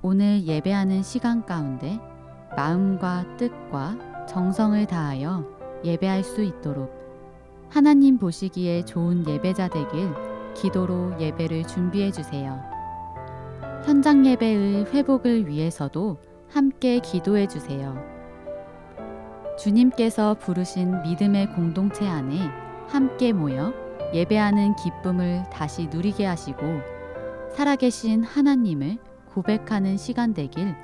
오늘 예배하는 시간 가운데 마음과 뜻과 정성을 다하여 예배할 수 있도록 하나님 보시기에 좋은 예배자 되길 기도로 예배를 준비해 주세요. 현장 예배의 회복을 위해서도 함께 기도해 주세요. 주님께서 부르신 믿음의 공동체 안에 함께 모여 예배하는 기쁨을 다시 누리게 하시고 살아계신 하나님을 고백하는 시간 되길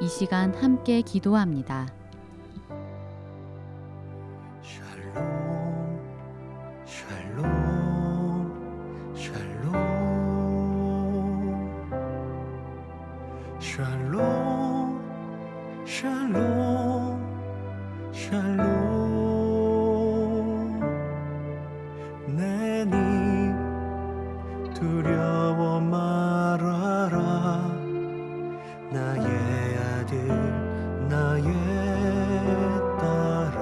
이 시간 함께 기도합니다. 샬롬 샬롬 샬롬 샬롬 샬롬 샬롬 내니 두려워 말아라 나의 아들 나의 딸아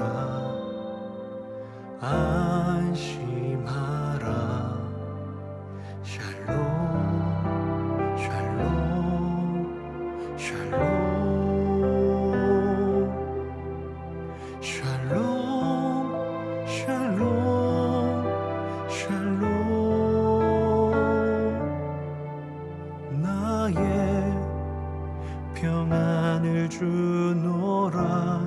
안심하라 샬롬 샬롬 샬롬 샬롬 샬롬 샬롬 나의 평안을 주노라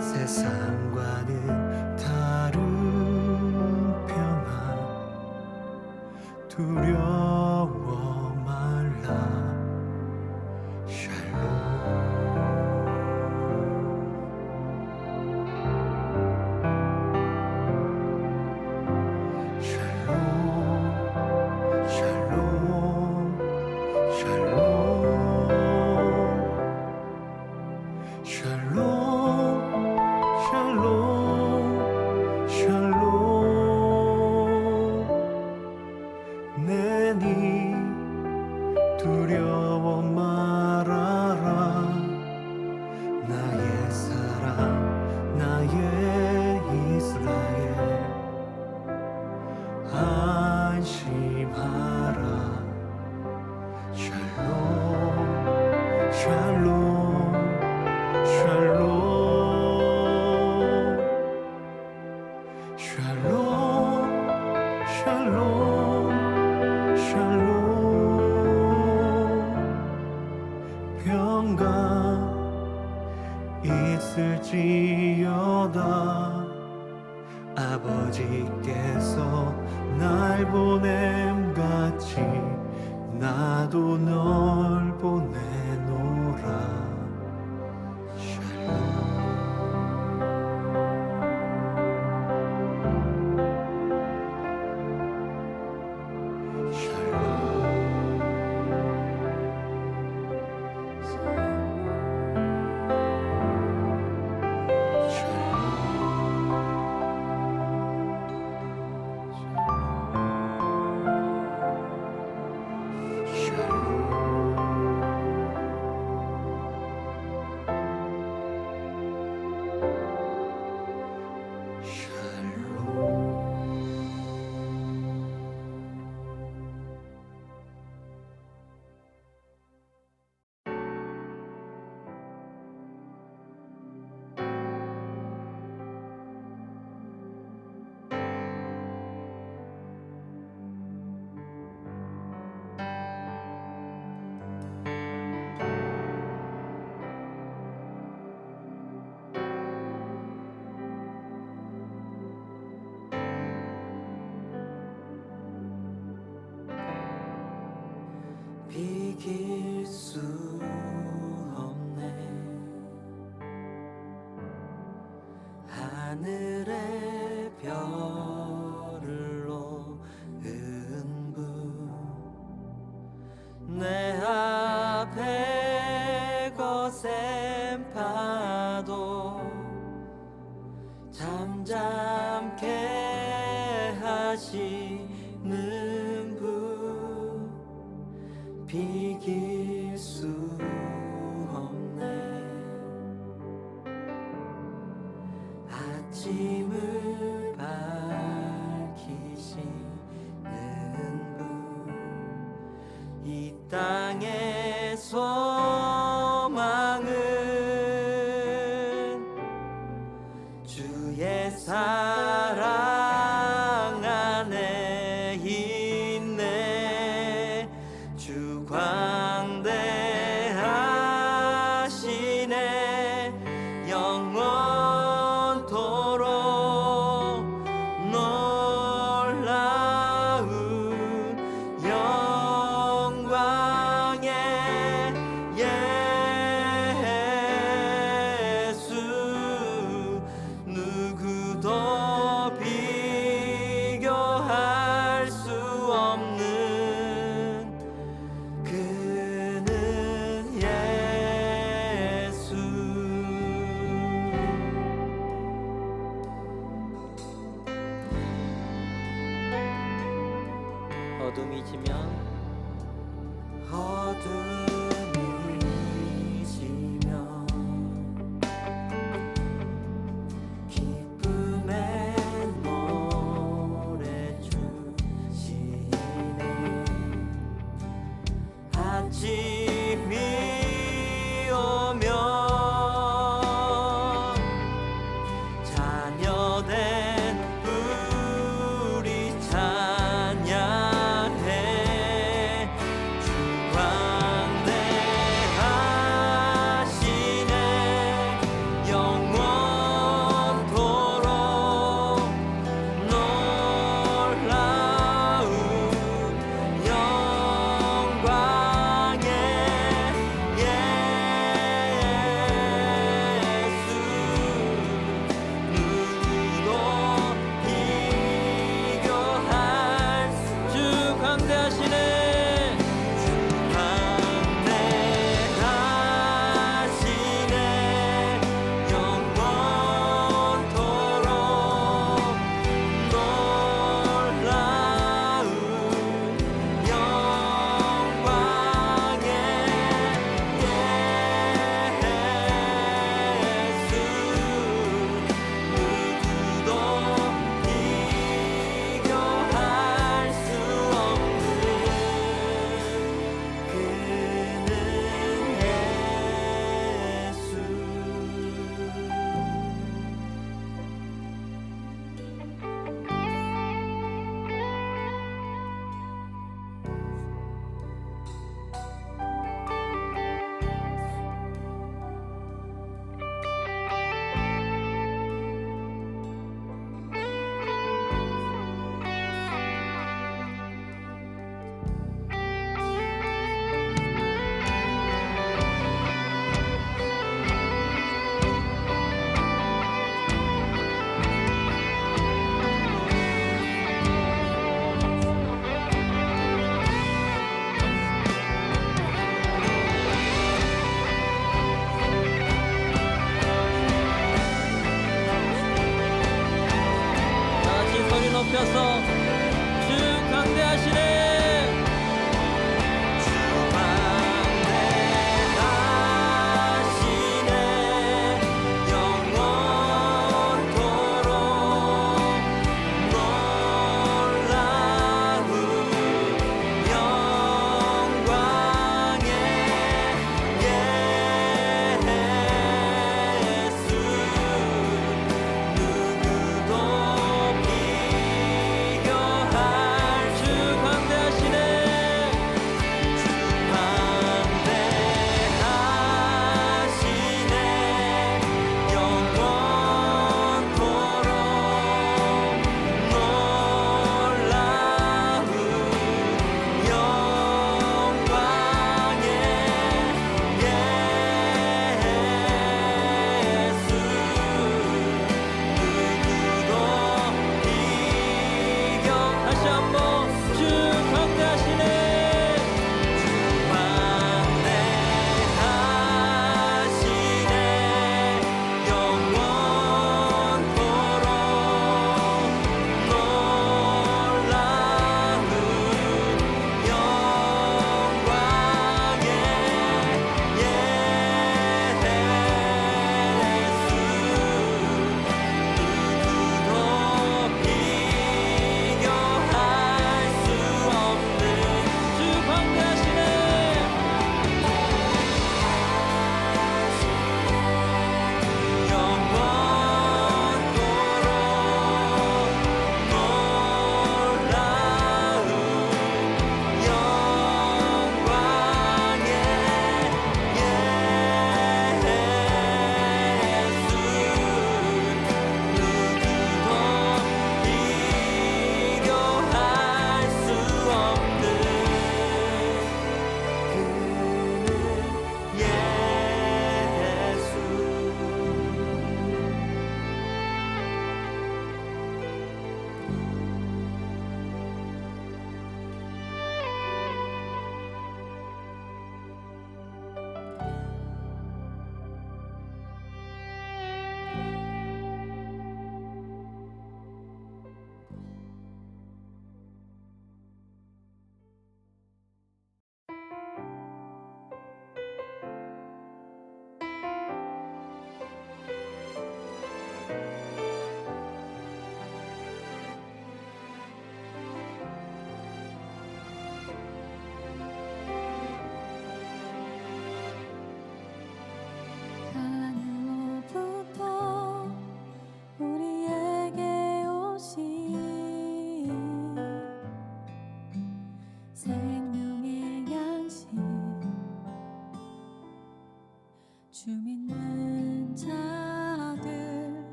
세상과는 다른 평안 두려워 말라 샬롬 샬롬 샬롬 샬롬 샬롬 샬롬 내니 두려워 말아라 나의 사랑 나의 이스라엘 안심하라 샬롬 샬롬 샬롬 샬롬 샬롬 샬롬 평강 있을지어다 아버지께서 날 보냄같이 나도 널 보내노라 비길 수 없네 하늘의 별을 놓은 분 내 앞에 거센 파도 잠잠케 하시는 분 비길 수 없네 아침을 밝히시는 분 이 땅에 소망은 주의 사랑 안에 있네. 주 광대하시네. 영원토록 놀라운 영광의 예수, 누구도 비교할 수 없는 그는 예수. 어둠이 지면 어둠이 지면 기쁨의 노래 주시네. 아침이 오면 자녀된 우리 찬양해. 주 광대하시네. 영원토록 놀라운 영광의 예수, 누구도 비교할 주 광대하시네. 주 광대하시네. 영원토록 놀라운 영광의 예수, 누구도 비교할 수 없는 그는 다 같이 소리 높여서 주 광대하시네. 주 광대하시네. 영원토록 놀라운 영광의 예수, 누구도 비교할 주 광대하시네.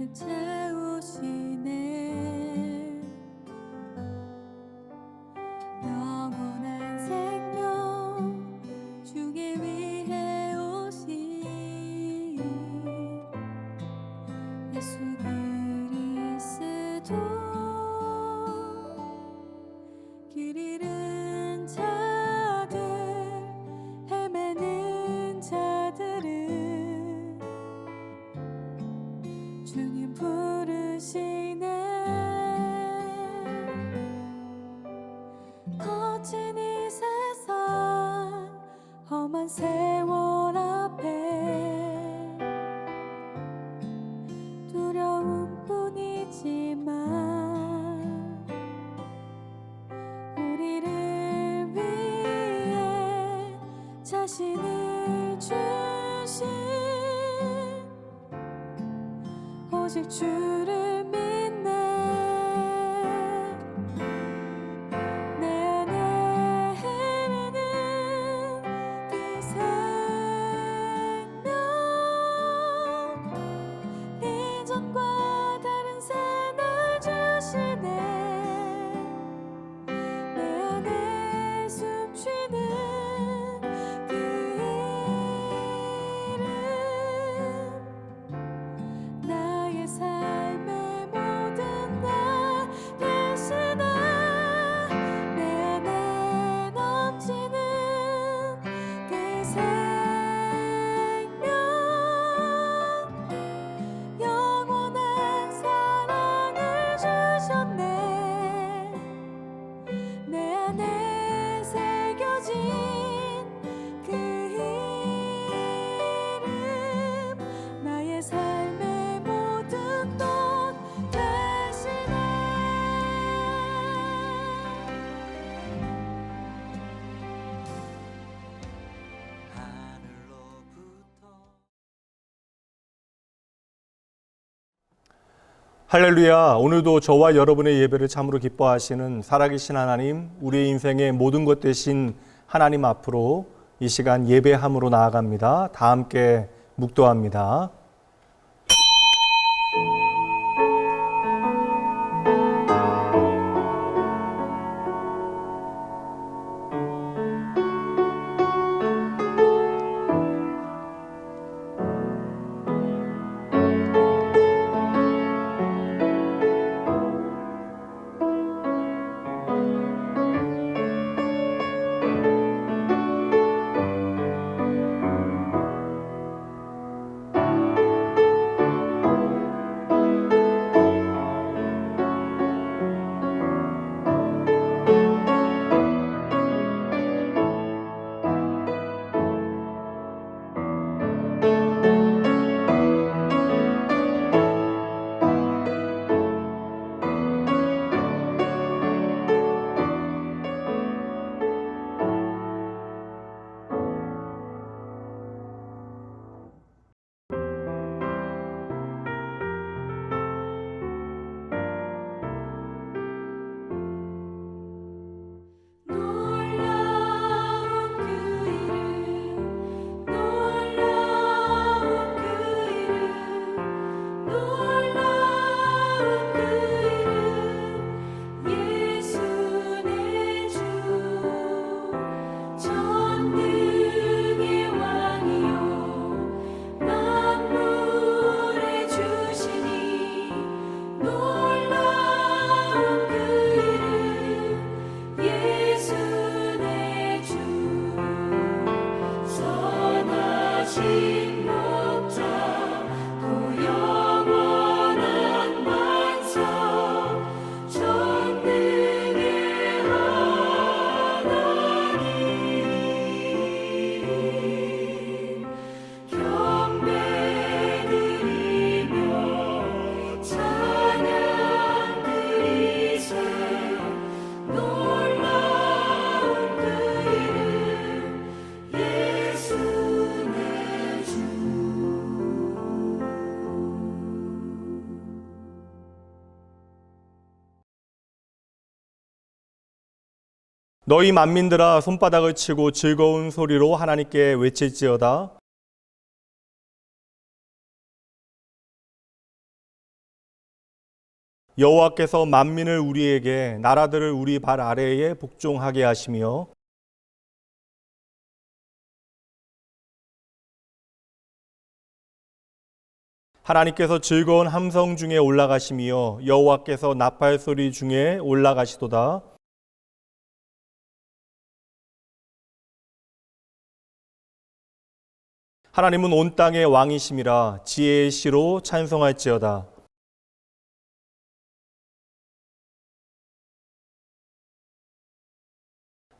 가득 채우시네. 영원한 생명 주기 위해 오신 예수 그리스도. 길 잃은 자들, 헤매는 자들을 주님 부르시네. 거친 이 세상 험한 세월 앞에 두려움뿐이지만 우리를 위해 자신을 주신 오직 주를 믿네. 내 안에 흐르는 그 생명, 이전과 다른 새날 주시네. 내 안에 숨쉬는 그 이름, 나의 삶의 모든 날 대신해. 내 안에 넘치는 그 생명, 영원한 사랑을 주셨네. 내 안에 새겨진 그 이름, 나의 삶의 모든 것 대신해. 하늘로부터 할렐루야. 오늘도 저와 여러분의 예배를 참으로 기뻐하시는 살아계신 하나님, 우리의 인생의 모든 것 되신 하나님 앞으로 이 시간 예배함으로 나아갑니다. 다 함께 묵도합니다. 너희 만민들아 손바닥을 치고 즐거운 소리로 하나님께 외칠지어다. 여호와께서 만민을 우리에게 나라들을 우리 발 아래에 복종하게 하시며 하나님께서 즐거운 함성 중에 올라가시며 여호와께서 나팔 소리 중에 올라가시도다. 하나님은 온 땅의 왕이심이라 지혜의 시로 찬송할지어다.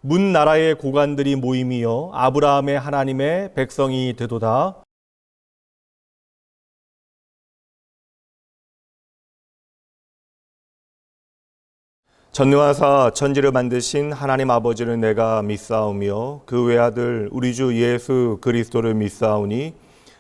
문 나라의 고관들이 모임이여 아브라함의 하나님의 백성이 되도다. 전능하사 천지를 만드신 하나님 아버지를 내가 믿사오며 그 외아들 우리 주 예수 그리스도를 믿사오니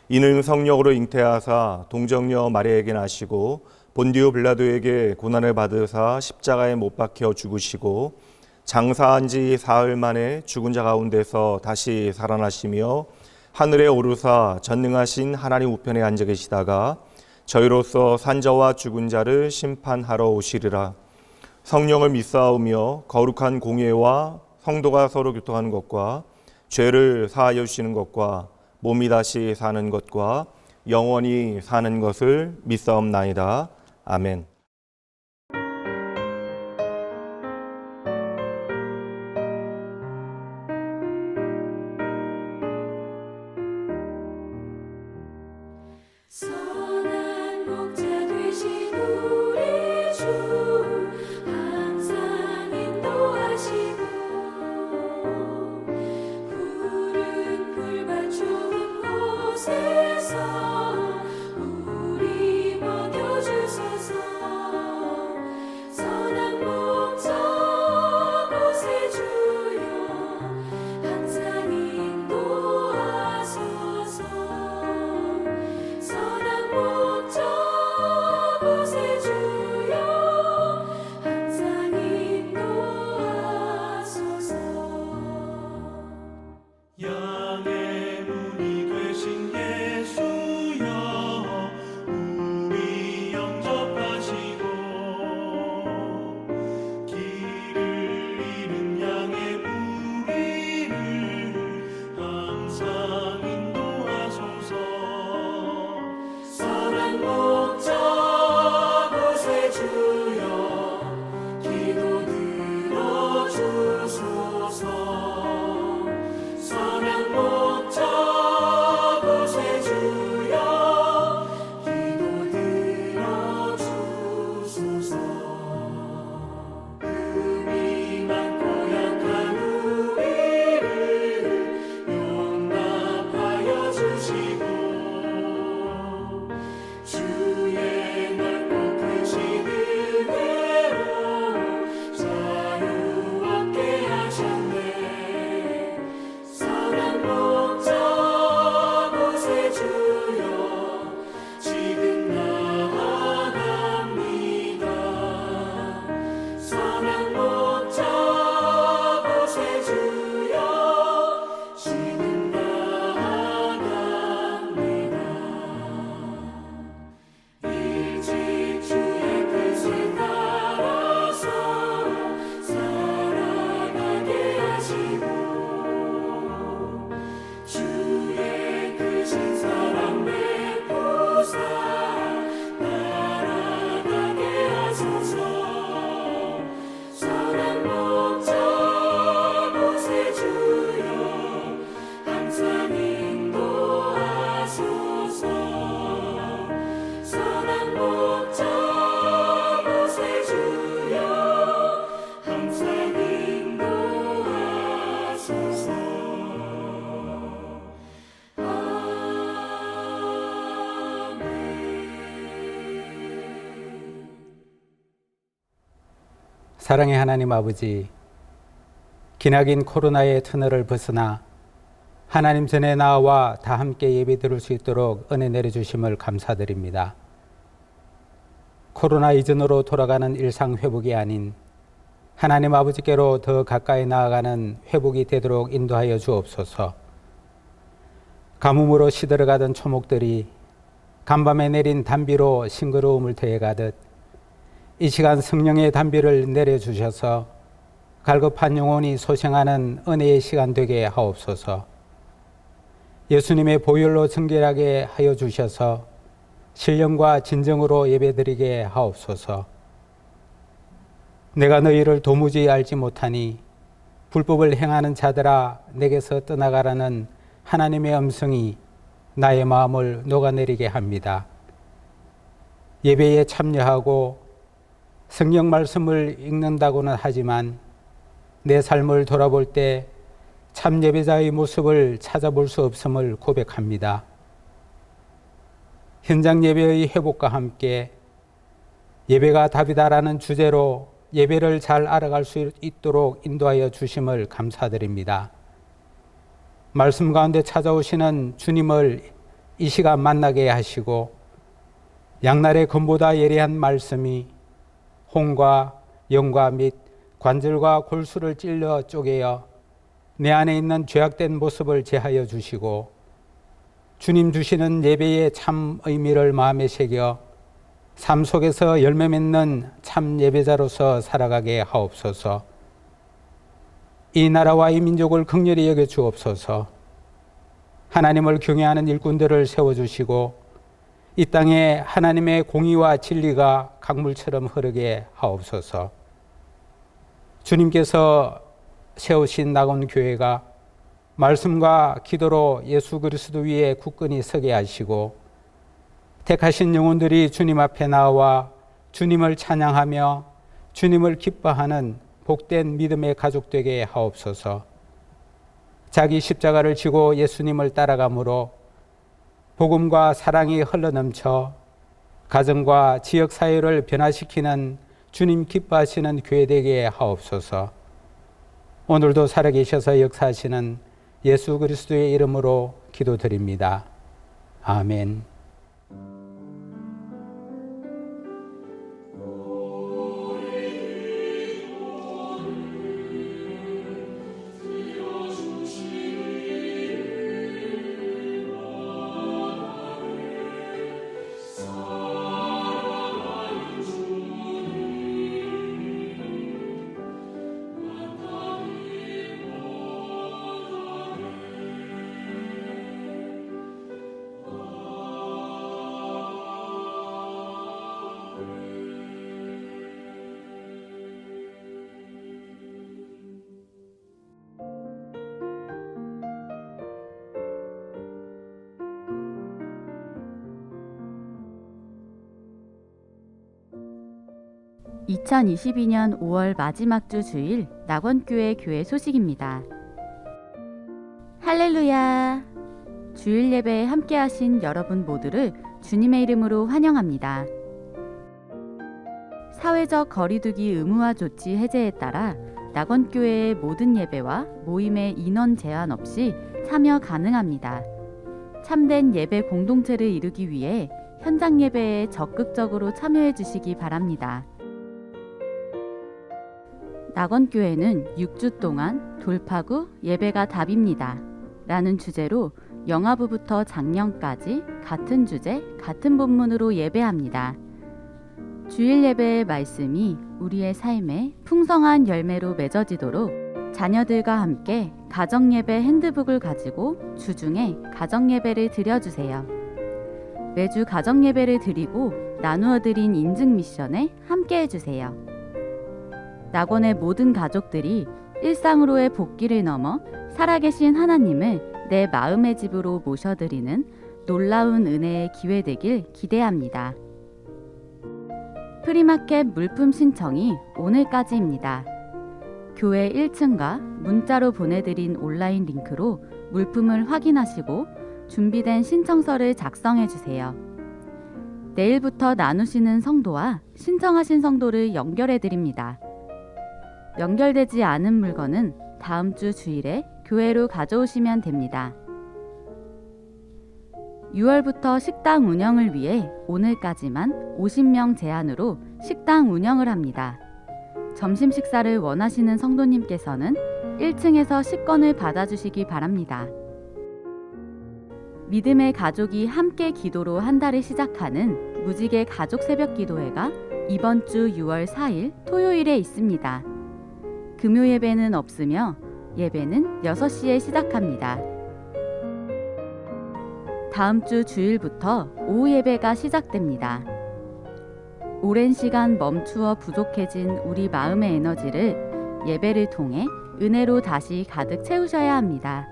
이는 성령으로 잉태하사 동정녀 마리아에게 나시고 본디오 빌라도에게 고난을 받으사 십자가에 못 박혀 죽으시고 장사한 지 사흘 만에 죽은 자 가운데서 다시 살아나시며 하늘에 오르사 전능하신 하나님 우편에 앉아 계시다가 저희로서 산자와 죽은 자를 심판하러 오시리라. 성령을 믿사오며 거룩한 공예와 성도가 서로 교통하는 것과 죄를 사하여 주시는 것과 몸이 다시 사는 것과 영원히 사는 것을 믿사옵나이다. 아멘. 선한 목자 되신 우리 주 항상 인도하시고 푸른 풀밭 좋은 곳에서 우리 먹여주소서. 선한 목자 곳에 주여 항상 인도하소서. 선한 목자 곳에 주여 항상 인도하소서. 양의 문이 되신 예수여 우리 영접하시고 길을 잃은 양의 무리를 항상 인도하소서. 선한 목자 곳에 주여 기도 들어주소서. 선한 목자 곳에 주여 기도 들어주소서. 흠이 많고 약한 우리를 용납하여 주시고 주의 넓고 크신 은혜로 자유 얻게 하셨네. 선한 목자 곳에 주여 지금 나아갑니다. 선한 목자 곳에 주여 지금 나아갑니다. 일찍 주의 뜻을 따라서 살아가게 하시고 주의 크신 사랑 베푸사 날아가게 하소서. 선한 목자 곳에 주여 항상 인도하소서. 선한 목자 곳에 주여 항상 인도하소서. 사랑의 하나님 아버지, 기나긴 코로나의 터널을 벗어나 하나님 전에 나와 다 함께 예배 드릴 수 있도록 은혜 내려주심을 감사드립니다. 코로나 이전으로 돌아가는 일상 회복이 아닌 하나님 아버지께로 더 가까이 나아가는 회복이 되도록 인도하여 주옵소서. 가뭄으로 시들어가던 초목들이 간밤에 내린 단비로 싱그러움을 더해가듯 이 시간 성령의 단비를 내려주셔서 갈급한 영혼이 소생하는 은혜의 시간 되게 하옵소서. 예수님의 보혈로 정결하게 하여 주셔서 신령과 진정으로 예배드리게 하옵소서. 내가 너희를 도무지 알지 못하니 불법을 행하는 자들아 내게서 떠나가라는 하나님의 음성이 나의 마음을 녹아내리게 합니다. 예배에 참여하고 성경 말씀을 읽는다고는 하지만 내 삶을 돌아볼 때 참 예배자의 모습을 찾아볼 수 없음을 고백합니다. 현장 예배의 회복과 함께 예배가 답이다라는 주제로 예배를 잘 알아갈 수 있도록 인도하여 주심을 감사드립니다. 말씀 가운데 찾아오시는 주님을 이 시간 만나게 하시고 양날의 검보다 예리한 말씀이 혼과 영과 및 관절과 골수를 찔러 쪼개어 내 안에 있는 죄악된 모습을 제하여 주시고 주님 주시는 예배의 참 의미를 마음에 새겨 삶 속에서 열매 맺는 참 예배자로서 살아가게 하옵소서. 이 나라와 이 민족을 긍휼히 여겨 주옵소서. 하나님을 경외하는 일꾼들을 세워주시고 이 땅에 하나님의 공의와 진리가 강물처럼 흐르게 하옵소서. 주님께서 세우신 낙원 교회가 말씀과 기도로 예수 그리스도 위에 굳건히 서게 하시고 택하신 영혼들이 주님 앞에 나와 주님을 찬양하며 주님을 기뻐하는 복된 믿음의 가족 되게 하옵소서. 자기 십자가를 지고 예수님을 따라감으로 복음과 사랑이 흘러넘쳐 가정과 지역사회를 변화시키는 주님 기뻐하시는 교회 되게 하옵소서. 오늘도 살아계셔서 역사하시는 예수 그리스도의 이름으로 기도드립니다. 아멘. (2022년 5월) 마지막 주 주일 낙원교회 교회 소식입니다. 할렐루야! 주일 예배에 함께하신 여러분 모두를 주님의 이름으로 환영합니다. 사회적 거리두기 의무화 조치 해제에 따라 낙원교회의 모든 예배와 모임의 인원 제한 없이 참여 가능합니다. 참된 예배 공동체를 이루기 위해 현장 예배에 적극적으로 참여해 주시기 바랍니다. 낙원교회는 6주 동안 돌파구 예배가 답입니다. 라는 주제로 영아부부터 장년까지 같은 주제, 같은 본문으로 예배합니다. 주일 예배의 말씀이 우리의 삶에 풍성한 열매로 맺어지도록 자녀들과 함께 가정예배 핸드북을 가지고 주중에 가정예배를 드려주세요. 매주 가정예배를 드리고 나누어 드린 인증 미션에 함께 해주세요. 낙원의 모든 가족들이 일상으로의 복귀를 넘어 살아계신 하나님을 내 마음의 집으로 모셔드리는 놀라운 은혜의 기회 되길 기대합니다. 프리마켓 물품 신청이 오늘까지입니다. 교회 1층과 문자로 보내드린 온라인 링크로 물품을 확인하시고 준비된 신청서를 작성해주세요. 내일부터 나누시는 성도와 신청하신 성도를 연결해드립니다. 연결되지 않은 물건은 다음 주 주일에 교회로 가져오시면 됩니다. 6월부터 식당 운영을 위해 오늘까지만 50명 제한으로 식당 운영을 합니다. 점심 식사를 원하시는 성도님께서는 1층에서 식권을 받아주시기 바랍니다. 믿음의 가족이 함께 기도로 한 달을 시작하는 무지개 가족 새벽 기도회가 이번 주 6월 4일 토요일에 있습니다. 금요 예배는 없으며 예배는 6시에 시작합니다. 다음 주 주일부터 오후 예배가 시작됩니다. 오랜 시간 멈추어 부족해진 우리 마음의 에너지를 예배를 통해 은혜로 다시 가득 채우셔야 합니다.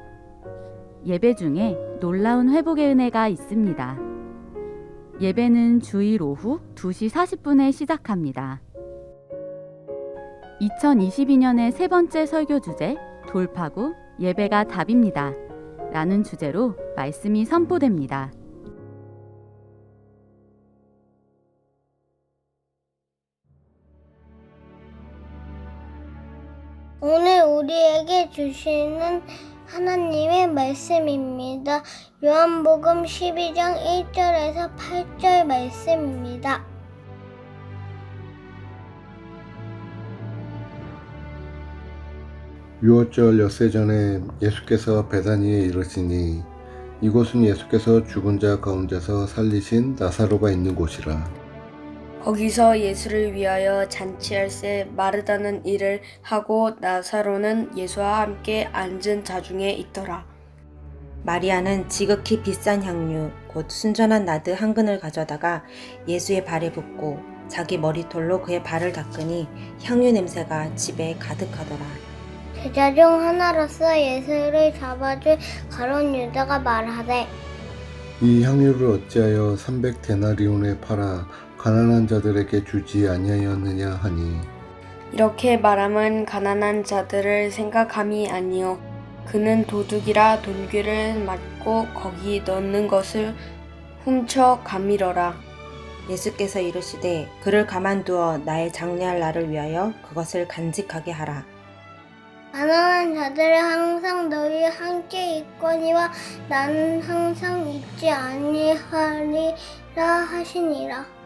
예배 중에 놀라운 회복의 은혜가 있습니다. 예배는 주일 오후 2시 40분에 시작합니다. 2022년의 세 번째 설교 주제 돌파구 예배가 답입니다. 라는 주제로 말씀이 선포됩니다. 오늘 우리에게 주시는 하나님의 말씀입니다. 요한복음 12장 1절에서 8절 말씀입니다. 유월절 엿새 전에 예수께서 베다니에 이르시니 이곳은 예수께서 죽은 자 가운데서 살리신 나사로가 있는 곳이라. 거기서 예수를 위하여 잔치할새 마르다는 일을 하고 나사로는 예수와 함께 앉은 자 중에 있더라. 마리아는 지극히 비싼 향유 곧 순전한 나드 한 근을 가져다가 예수의 발에 붓고 자기 머리털로 그의 발을 닦으니 향유 냄새가 집에 가득하더라. 제자 중 하나로서 예수를 잡아줄 가룟 유다가 말하되 이 향유를 어찌하여 300데나리온에 팔아 가난한 자들에게 주지 아니하였느냐 하니, 이렇게 말함은 가난한 자들을 생각함이 아니요 그는 도둑이라 돌귀를 맞고 거기 넣는 것을 훔쳐 가미러라. 예수께서 이르시되 그를 가만두어 나의 장례할 날을 위하여 그것을 간직하게 하라. 가난한 자들은 항상 너희 함께 있거니와 나는 항상 있지 아니하리라 하시니라.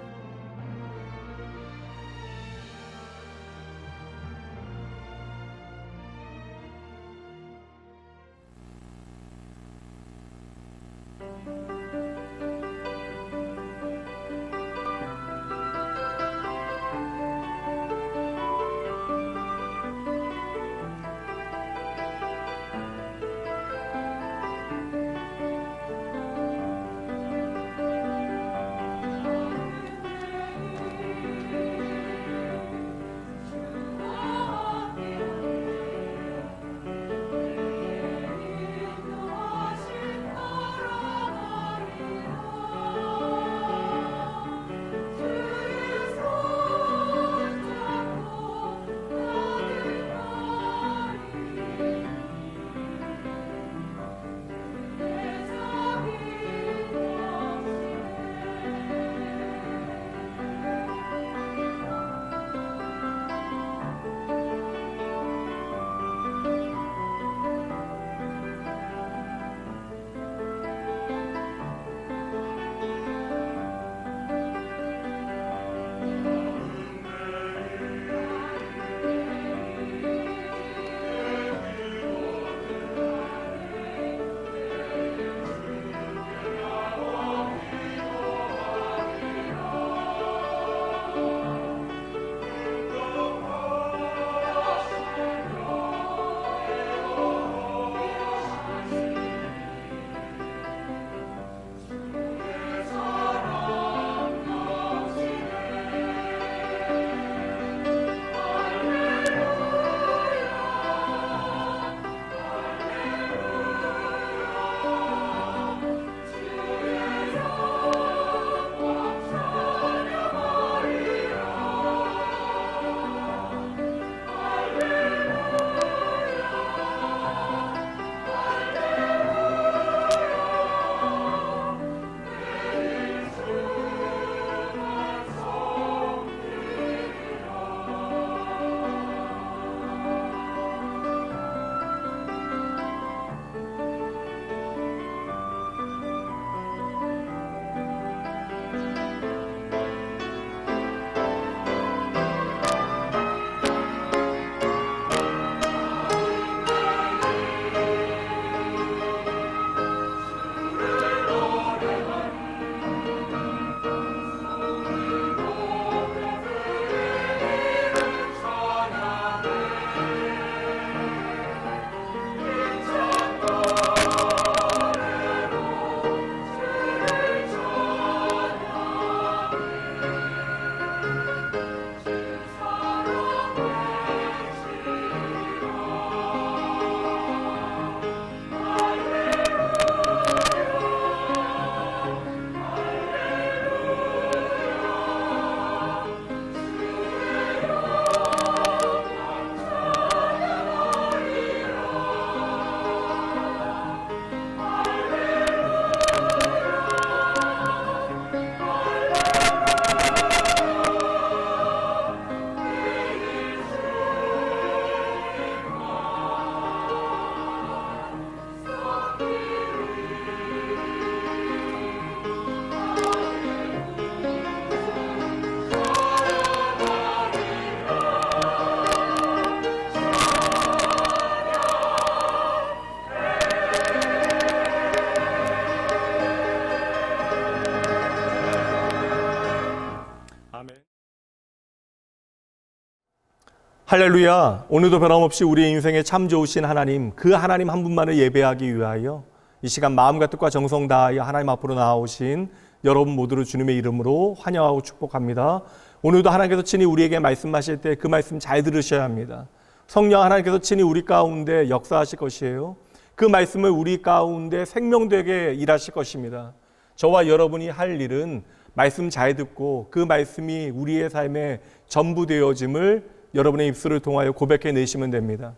할렐루야. 오늘도 변함없이 우리의 인생에 참 좋으신 하나님, 그 하나님 한 분만을 예배하기 위하여 이 시간 마음과 뜻과 정성 다하여 하나님 앞으로 나아오신 여러분 모두를 주님의 이름으로 환영하고 축복합니다. 오늘도 하나님께서 친히 우리에게 말씀하실 때 그 말씀 잘 들으셔야 합니다. 성령 하나님께서 친히 우리 가운데 역사하실 것이에요. 그 말씀을 우리 가운데 생명되게 일하실 것입니다. 저와 여러분이 할 일은 말씀 잘 듣고 그 말씀이 우리의 삶에 전부 되어짐을 여러분의 입술을 통하여 고백해 내시면 됩니다.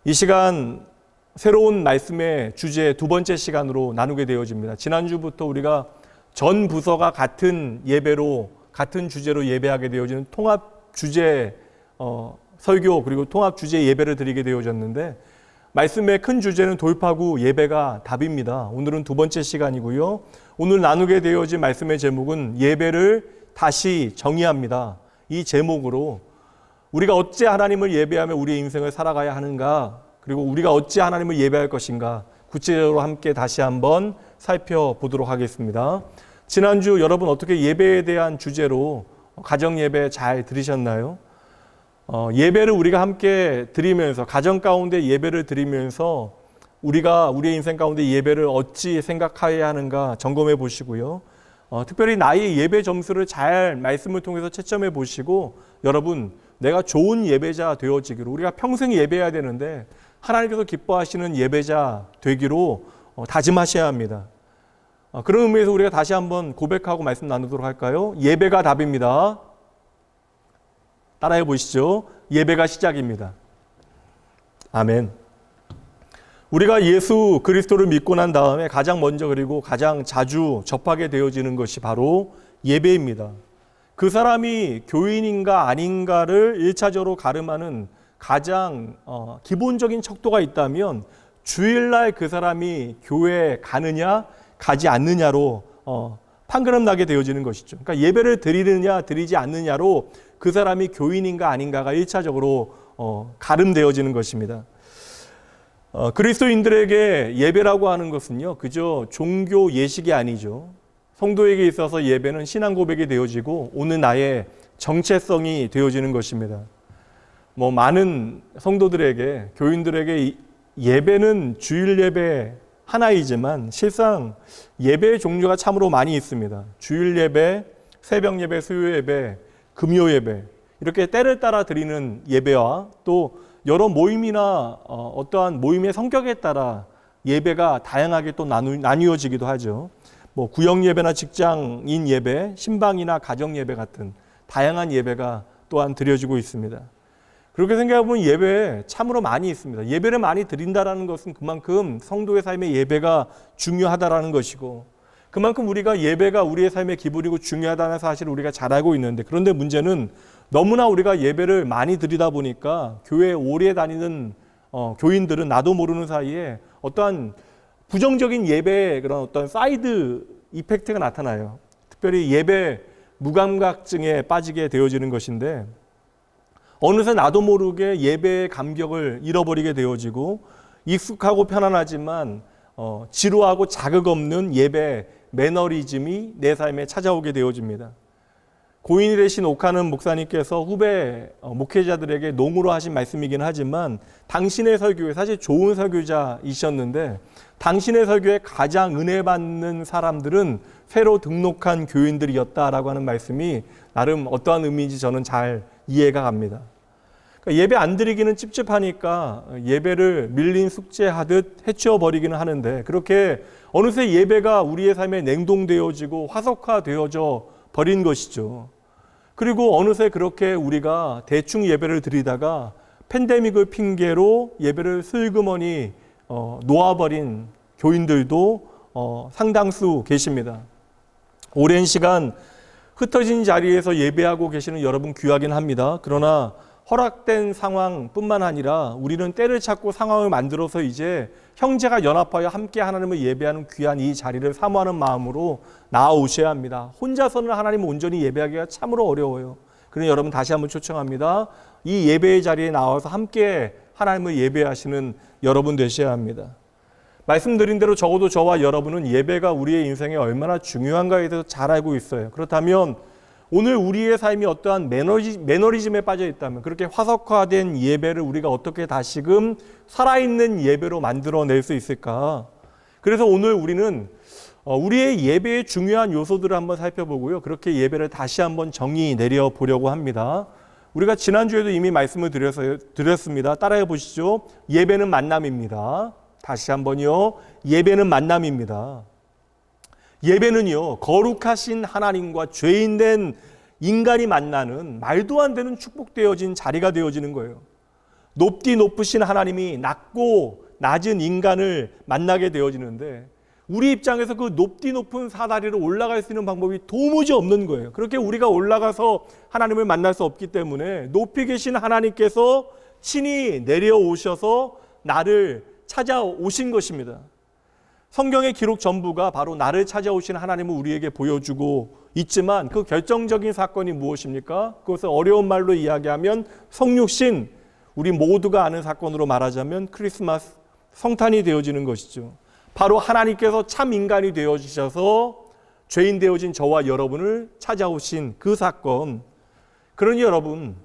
이 시간 새로운 말씀의 주제 두 번째 시간으로 나누게 되어집니다. 지난주부터 우리가 전 부서가 같은 예배로 같은 주제로 예배하게 되어지는 통합 주제 설교 그리고 통합 주제 예배를 드리게 되어졌는데 말씀의 큰 주제는 돌파구 예배가 답입니다. 오늘은 두 번째 시간이고요. 오늘 나누게 되어진 말씀의 제목은 예배를 다시 정의합니다. 이 제목으로 우리가 어찌 하나님을 예배하며 우리의 인생을 살아가야 하는가, 그리고 우리가 어찌 하나님을 예배할 것인가 구체적으로 함께 다시 한번 살펴보도록 하겠습니다. 지난주 여러분 어떻게 예배에 대한 주제로 가정 예배 잘 들으셨나요? 예배를 우리가 함께 드리면서 가정 가운데 예배를 드리면서 우리가 우리의 인생 가운데 예배를 어찌 생각해야 하는가 점검해 보시고요. 특별히 나의 예배 점수를 잘 말씀을 통해서 채점해 보시고 여러분 내가 좋은 예배자 되어지기로, 우리가 평생 예배해야 되는데 하나님께서 기뻐하시는 예배자 되기로 다짐하셔야 합니다. 그런 의미에서 우리가 다시 한번 고백하고 말씀 나누도록 할까요? 예배가 답입니다. 따라해 보시죠. 예배가 시작입니다. 아멘. 우리가 예수 그리스도를 믿고 난 다음에 가장 먼저 그리고 가장 자주 접하게 되어지는 것이 바로 예배입니다. 그 사람이 교인인가 아닌가를 1차적으로 가름하는 가장 기본적인 척도가 있다면 주일날 그 사람이 교회에 가느냐 가지 않느냐로 판가름 나게 되어지는 것이죠. 그러니까 예배를 드리느냐 드리지 않느냐로 그 사람이 교인인가 아닌가가 1차적으로 가름되어지는 것입니다. 그리스도인들에게 예배라고 하는 것은요, 그저 종교 예식이 아니죠. 성도에게 있어서 예배는 신앙 고백이 되어지고 오늘 나의 정체성이 되어지는 것입니다. 많은 성도들에게, 교인들에게 예배는 주일 예배 하나이지만 실상 예배의 종류가 참으로 많이 있습니다. 주일 예배, 새벽 예배, 수요 예배, 금요 예배, 이렇게 때를 따라 드리는 예배와 또 여러 모임이나 어떠한 모임의 성격에 따라 예배가 다양하게 또 나뉘어지기도 하죠. 구역 예배나 직장인 예배, 신방이나 가정 예배 같은 다양한 예배가 또한 드려지고 있습니다. 그렇게 생각해보면 예배 참으로 많이 있습니다. 예배를 많이 드린다는 것은 그만큼 성도의 삶에 예배가 중요하다는 것이고 그만큼 우리가 예배가 우리의 삶의 기본이고 중요하다는 사실을 우리가 잘 알고 있는데, 그런데 문제는 너무나 우리가 예배를 많이 드리다 보니까 교회에 오래 다니는 교인들은 나도 모르는 사이에 어떠한 부정적인 예배의 그런 어떤 사이드 이펙트가 나타나요. 특별히 예배 무감각증에 빠지게 되어지는 것인데 어느새 나도 모르게 예배의 감격을 잃어버리게 되어지고 익숙하고 편안하지만 지루하고 자극 없는 예배 매너리즘이 내 삶에 찾아오게 되어집니다. 고인이 되신 옥하는 목사님께서 후배 목회자들에게 농으로 하신 말씀이긴 하지만 당신의 설교에 사실 좋은 설교자이셨는데 당신의 설교에 가장 은혜 받는 사람들은 새로 등록한 교인들이었다라고 하는 말씀이 나름 어떠한 의미인지 저는 잘 이해가 갑니다. 그러니까 예배 안 드리기는 찝찝하니까 예배를 밀린 숙제하듯 해치워버리기는 하는데 그렇게 어느새 예배가 우리의 삶에 냉동되어지고 화석화되어져 버린 것이죠. 그리고 어느새 그렇게 우리가 대충 예배를 드리다가 팬데믹을 핑계로 예배를 슬그머니 놓아버린 교인들도 상당수 계십니다. 오랜 시간 흩어진 자리에서 예배하고 계시는 여러분 귀하긴 합니다. 그러나 허락된 상황뿐만 아니라 우리는 때를 찾고 상황을 만들어서 이제 형제가 연합하여 함께 하나님을 예배하는 귀한 이 자리를 사모하는 마음으로 나아오셔야 합니다. 혼자서는 하나님을 온전히 예배하기가 참으로 어려워요. 그러니 여러분 다시 한번 초청합니다. 이 예배의 자리에 나와서 함께 하나님을 예배하시는 여러분 되셔야 합니다. 말씀드린 대로 적어도 저와 여러분은 예배가 우리의 인생에 얼마나 중요한가에 대해서 잘 알고 있어요. 그렇다면 오늘 우리의 삶이 어떠한 매너리즘에 빠져 있다면, 그렇게 화석화된 예배를 우리가 어떻게 다시금 살아있는 예배로 만들어낼 수 있을까? 그래서 오늘 우리는 우리의 예배의 중요한 요소들을 한번 살펴보고요. 그렇게 예배를 다시 한번 정의 내려 보려고 합니다. 우리가 지난주에도 이미 말씀을 드렸습니다. 따라해 보시죠. 예배는 만남입니다. 다시 한번요. 예배는 만남입니다. 예배는요, 거룩하신 하나님과 죄인된 인간이 만나는 말도 안 되는 축복되어진 자리가 되어지는 거예요. 높디 높으신 하나님이 낮고 낮은 인간을 만나게 되어지는데, 우리 입장에서 그 높디 높은 사다리로 올라갈 수 있는 방법이 도무지 없는 거예요. 그렇게 우리가 올라가서 하나님을 만날 수 없기 때문에 높이 계신 하나님께서 친히 내려오셔서 나를 찾아오신 것입니다. 성경의 기록 전부가 바로 나를 찾아오신 하나님을 우리에게 보여주고 있지만, 그 결정적인 사건이 무엇입니까? 그것을 어려운 말로 이야기하면 성육신, 우리 모두가 아는 사건으로 말하자면 크리스마스 성탄이 되어지는 것이죠. 바로 하나님께서 참 인간이 되어주셔서 죄인 되어진 저와 여러분을 찾아오신 그 사건. 그러니 여러분,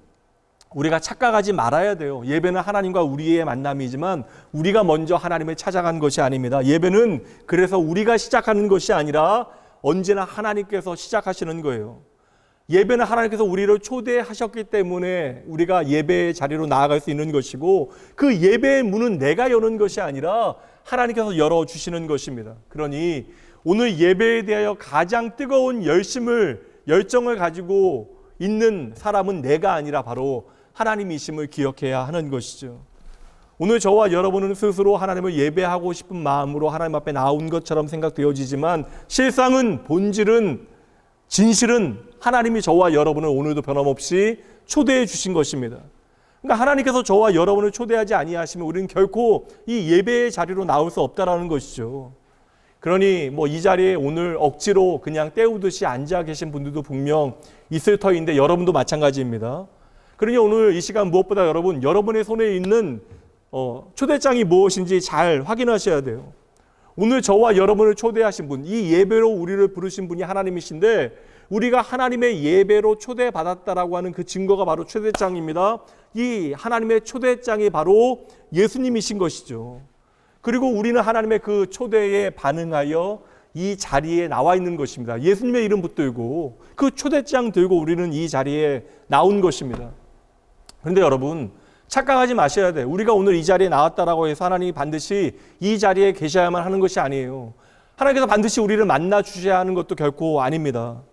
우리가 착각하지 말아야 돼요. 예배는 하나님과 우리의 만남이지만 우리가 먼저 하나님을 찾아간 것이 아닙니다. 예배는 그래서 우리가 시작하는 것이 아니라 언제나 하나님께서 시작하시는 거예요. 예배는 하나님께서 우리를 초대하셨기 때문에 우리가 예배의 자리로 나아갈 수 있는 것이고, 그 예배의 문은 내가 여는 것이 아니라 하나님께서 열어주시는 것입니다. 그러니 오늘 예배에 대하여 가장 뜨거운 열정을 가지고 있는 사람은 내가 아니라 바로 하나님이심을 기억해야 하는 것이죠. 오늘 저와 여러분은 스스로 하나님을 예배하고 싶은 마음으로 하나님 앞에 나온 것처럼 생각되어지지만, 실상은, 본질은, 진실은 하나님이 저와 여러분을 오늘도 변함없이 초대해 주신 것입니다. 그러니까 하나님께서 저와 여러분을 초대하지 아니하시면 우리는 결코 이 예배의 자리로 나올 수 없다라는 것이죠. 그러니 이 자리에 오늘 억지로 그냥 때우듯이 앉아 계신 분들도 분명 있을 터인데, 여러분도 마찬가지입니다. 그러니 오늘 이 시간 무엇보다 여러분의 손에 있는 초대장이 무엇인지 잘 확인하셔야 돼요. 오늘 저와 여러분을 초대하신 분, 이 예배로 우리를 부르신 분이 하나님이신데, 우리가 하나님의 예배로 초대받았다라고 하는 그 증거가 바로 초대장입니다. 이 하나님의 초대장이 바로 예수님이신 것이죠. 그리고 우리는 하나님의 그 초대에 반응하여 이 자리에 나와 있는 것입니다. 예수님의 이름 붙들고 그 초대장 들고 우리는 이 자리에 나온 것입니다. 그런데 여러분, 착각하지 마셔야 돼요. 우리가 오늘 이 자리에 나왔다라고 해서 하나님이 반드시 이 자리에 계셔야만 하는 것이 아니에요. 하나님께서 반드시 우리를 만나 주셔야 하는 것도 결코 아닙니다.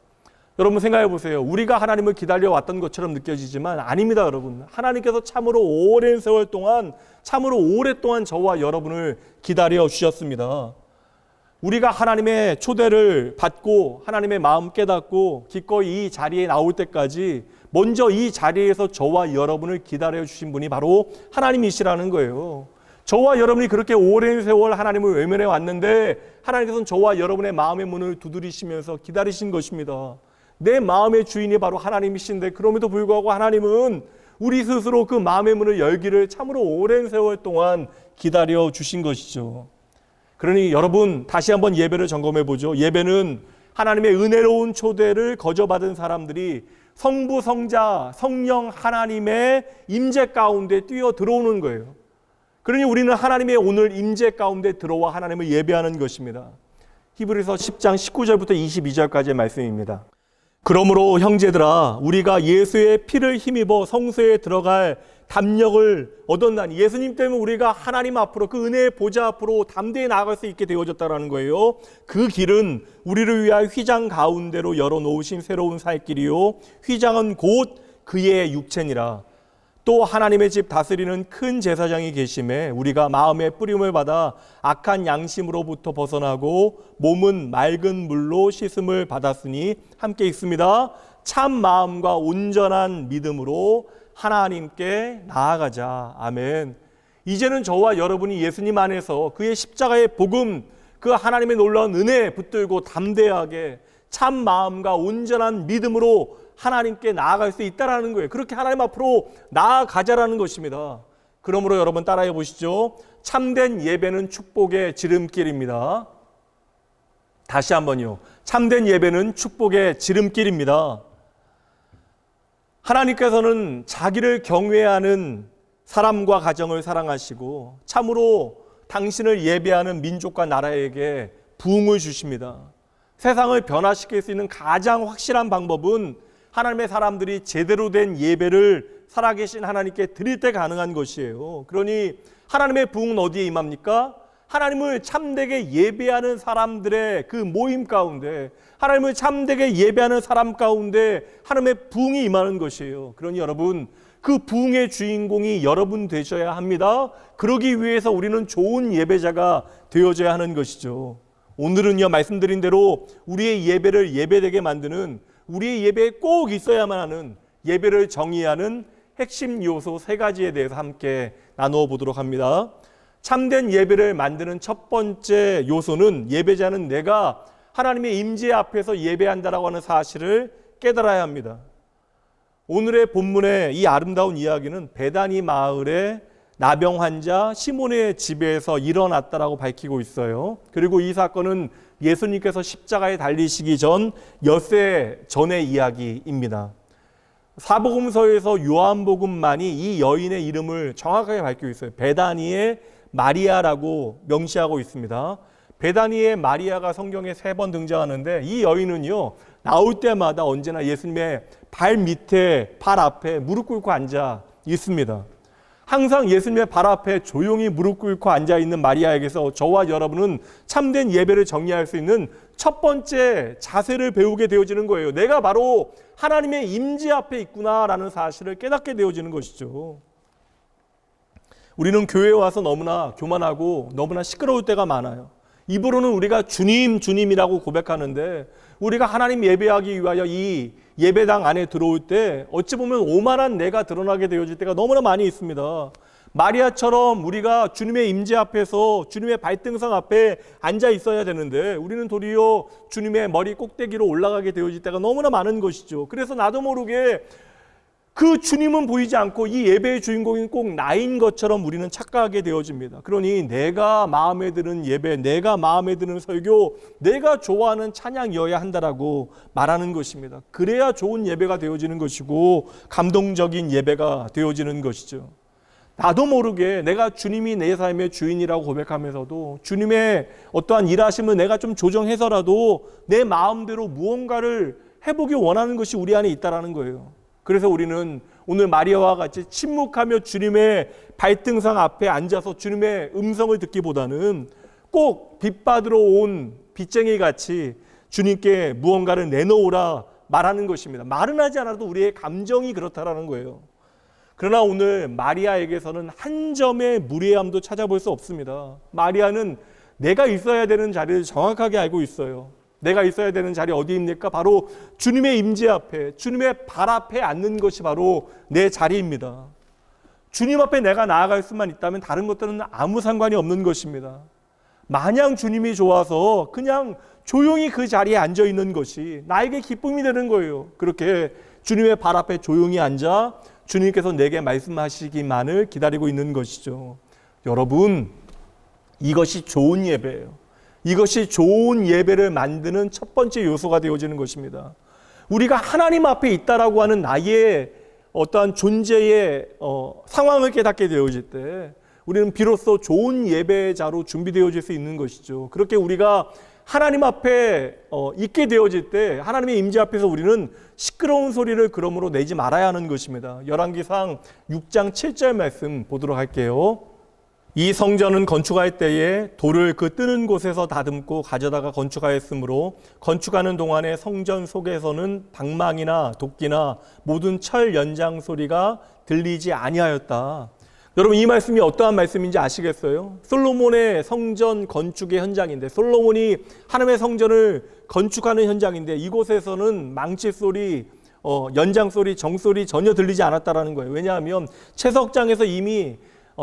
여러분 생각해 보세요. 우리가 하나님을 기다려왔던 것처럼 느껴지지만 아닙니다, 여러분. 하나님께서 참으로 오랜 세월 동안, 참으로 오랫동안 저와 여러분을 기다려 주셨습니다. 우리가 하나님의 초대를 받고 하나님의 마음 깨닫고 기꺼이 이 자리에 나올 때까지 먼저 이 자리에서 저와 여러분을 기다려 주신 분이 바로 하나님이시라는 거예요. 저와 여러분이 그렇게 오랜 세월 하나님을 외면해 왔는데 하나님께서는 저와 여러분의 마음의 문을 두드리시면서 기다리신 것입니다. 내 마음의 주인이 바로 하나님이신데, 그럼에도 불구하고 하나님은 우리 스스로 그 마음의 문을 열기를 참으로 오랜 세월 동안 기다려 주신 것이죠. 그러니 여러분, 다시 한번 예배를 점검해 보죠. 예배는 하나님의 은혜로운 초대를 거저받은 사람들이 성부, 성자, 성령 하나님의 임재 가운데 뛰어 들어오는 거예요. 그러니 우리는 하나님의 오늘 임재 가운데 들어와 하나님을 예배하는 것입니다. 히브리서 10장 19절부터 22절까지의 말씀입니다. 그러므로 형제들아, 우리가 예수의 피를 힘입어 성소에 들어갈 담력을 얻었나니, 예수님 때문에 우리가 하나님 앞으로, 그 은혜의 보좌 앞으로 담대히 나아갈 수 있게 되어졌다라는 거예요. 그 길은 우리를 위하여 휘장 가운데로 열어놓으신 새로운 살 길이요, 휘장은 곧 그의 육체니라. 또 하나님의 집 다스리는 큰 제사장이 계심에 우리가 마음의 뿌림을 받아 악한 양심으로부터 벗어나고 몸은 맑은 물로 씻음을 받았으니 함께 있습니다. 참 마음과 온전한 믿음으로 하나님께 나아가자. 아멘. 이제는 저와 여러분이 예수님 안에서 그의 십자가의 복음, 그 하나님의 놀라운 은혜에 붙들고 담대하게 참 마음과 온전한 믿음으로 하나님께 나아갈 수 있다라는 거예요. 그렇게 하나님 앞으로 나아가자라는 것입니다. 그러므로 여러분 따라해 보시죠. 참된 예배는 축복의 지름길입니다. 다시 한번요. 참된 예배는 축복의 지름길입니다. 하나님께서는 자기를 경외하는 사람과 가정을 사랑하시고 참으로 당신을 예배하는 민족과 나라에게 부흥을 주십니다. 세상을 변화시킬 수 있는 가장 확실한 방법은 하나님의 사람들이 제대로 된 예배를 살아계신 하나님께 드릴 때 가능한 것이에요. 그러니 하나님의 부흥은 어디에 임합니까? 하나님을 참되게 예배하는 사람들의 그 모임 가운데, 하나님을 참되게 예배하는 사람 가운데 하나님의 부흥이 임하는 것이에요. 그러니 여러분, 그 부흥의 주인공이 여러분 되셔야 합니다. 그러기 위해서 우리는 좋은 예배자가 되어져야 하는 것이죠. 오늘은요, 말씀드린 대로 우리의 예배를 예배되게 만드는, 우리의 예배에 꼭 있어야만 하는 예배를 정의하는 핵심 요소 3가지에 대해서 함께 나누어 보도록 합니다. 참된 예배를 만드는 첫 번째 요소는 예배자는 내가 하나님의 임재 앞에서 예배한다라고 하는 사실을 깨달아야 합니다. 오늘의 본문의 이 아름다운 이야기는 베다니 마을의 나병 환자 시몬의 집에서 일어났다라고 밝히고 있어요. 그리고 이 사건은 예수님께서 십자가에 달리시기 전 엿새 전의 이야기입니다. 사복음서에서 요한복음만이 이 여인의 이름을 정확하게 밝히고 있어요. 베다니의 마리아라고 명시하고 있습니다. 베다니의 마리아가 성경에 3번 등장하는데 이 여인은요, 나올 때마다 언제나 예수님의 발 밑에, 발 앞에 무릎 꿇고 앉아 있습니다. 항상 예수님의 발 앞에 조용히 무릎 꿇고 앉아 있는 마리아에게서 저와 여러분은 참된 예배를 정리할 수 있는 첫 번째 자세를 배우게 되어지는 거예요. 내가 바로 하나님의 임재 앞에 있구나라는 사실을 깨닫게 되어지는 것이죠. 우리는 교회에 와서 너무나 교만하고 너무나 시끄러울 때가 많아요. 입으로는 우리가 주님, 주님이라고 고백하는데 우리가 하나님 예배하기 위하여 이 예배당 안에 들어올 때 어찌 보면 오만한 내가 드러나게 되어질 때가 너무나 많이 있습니다. 마리아처럼 우리가 주님의 임재 앞에서 주님의 발등상 앞에 앉아 있어야 되는데 우리는 도리어 주님의 머리 꼭대기로 올라가게 되어질 때가 너무나 많은 것이죠. 그래서 나도 모르게 그 주님은 보이지 않고 이 예배의 주인공이 꼭 나인 것처럼 우리는 착각하게 되어집니다. 그러니 내가 마음에 드는 예배, 내가 마음에 드는 설교, 내가 좋아하는 찬양이어야 한다라고 말하는 것입니다. 그래야 좋은 예배가 되어지는 것이고 감동적인 예배가 되어지는 것이죠. 나도 모르게 내가 주님이 내 삶의 주인이라고 고백하면서도 주님의 어떠한 일하심을 내가 좀 조정해서라도 내 마음대로 무언가를 해보기 원하는 것이 우리 안에 있다라는 거예요. 그래서 우리는 오늘 마리아와 같이 침묵하며 주님의 발등상 앞에 앉아서 주님의 음성을 듣기보다는 꼭 빚받으러 온 빚쟁이 같이 주님께 무언가를 내놓으라 말하는 것입니다. 말은 하지 않아도 우리의 감정이 그렇다라는 거예요. 그러나 오늘 마리아에게서는 한 점의 무례함도 찾아볼 수 없습니다. 마리아는 내가 있어야 되는 자리를 정확하게 알고 있어요. 내가 있어야 되는 자리 어디입니까? 바로 주님의 임재 앞에, 주님의 발 앞에 앉는 것이 바로 내 자리입니다. 주님 앞에 내가 나아갈 수만 있다면 다른 것들은 아무 상관이 없는 것입니다. 마냥 주님이 좋아서 그냥 조용히 그 자리에 앉아 있는 것이 나에게 기쁨이 되는 거예요. 그렇게 주님의 발 앞에 조용히 앉아 주님께서 내게 말씀하시기만을 기다리고 있는 것이죠. 여러분, 이것이 좋은 예배예요. 이것이 좋은 예배를 만드는 첫 번째 요소가 되어지는 것입니다. 우리가 하나님 앞에 있다라고 하는 나의 어떠한 존재의 상황을 깨닫게 되어질 때 우리는 비로소 좋은 예배자로 준비되어질 수 있는 것이죠. 그렇게 우리가 하나님 앞에 있게 되어질 때 하나님의 임재 앞에서 우리는 시끄러운 소리를 그러므로 내지 말아야 하는 것입니다. 열왕기상 6장 7절 말씀 보도록 할게요. 이 성전은 건축할 때에 돌을 그 뜨는 곳에서 다듬고 가져다가 건축하였으므로 건축하는 동안에 성전 속에서는 방망이나 도끼나 모든 철 연장 소리가 들리지 아니하였다. 여러분, 이 말씀이 어떠한 말씀인지 아시겠어요? 솔로몬의 성전 건축의 현장인데, 솔로몬이 하나님의 성전을 건축하는 현장인데 이곳에서는 망치 소리, 연장 소리, 정소리 전혀 들리지 않았다라는 거예요. 왜냐하면 채석장에서 이미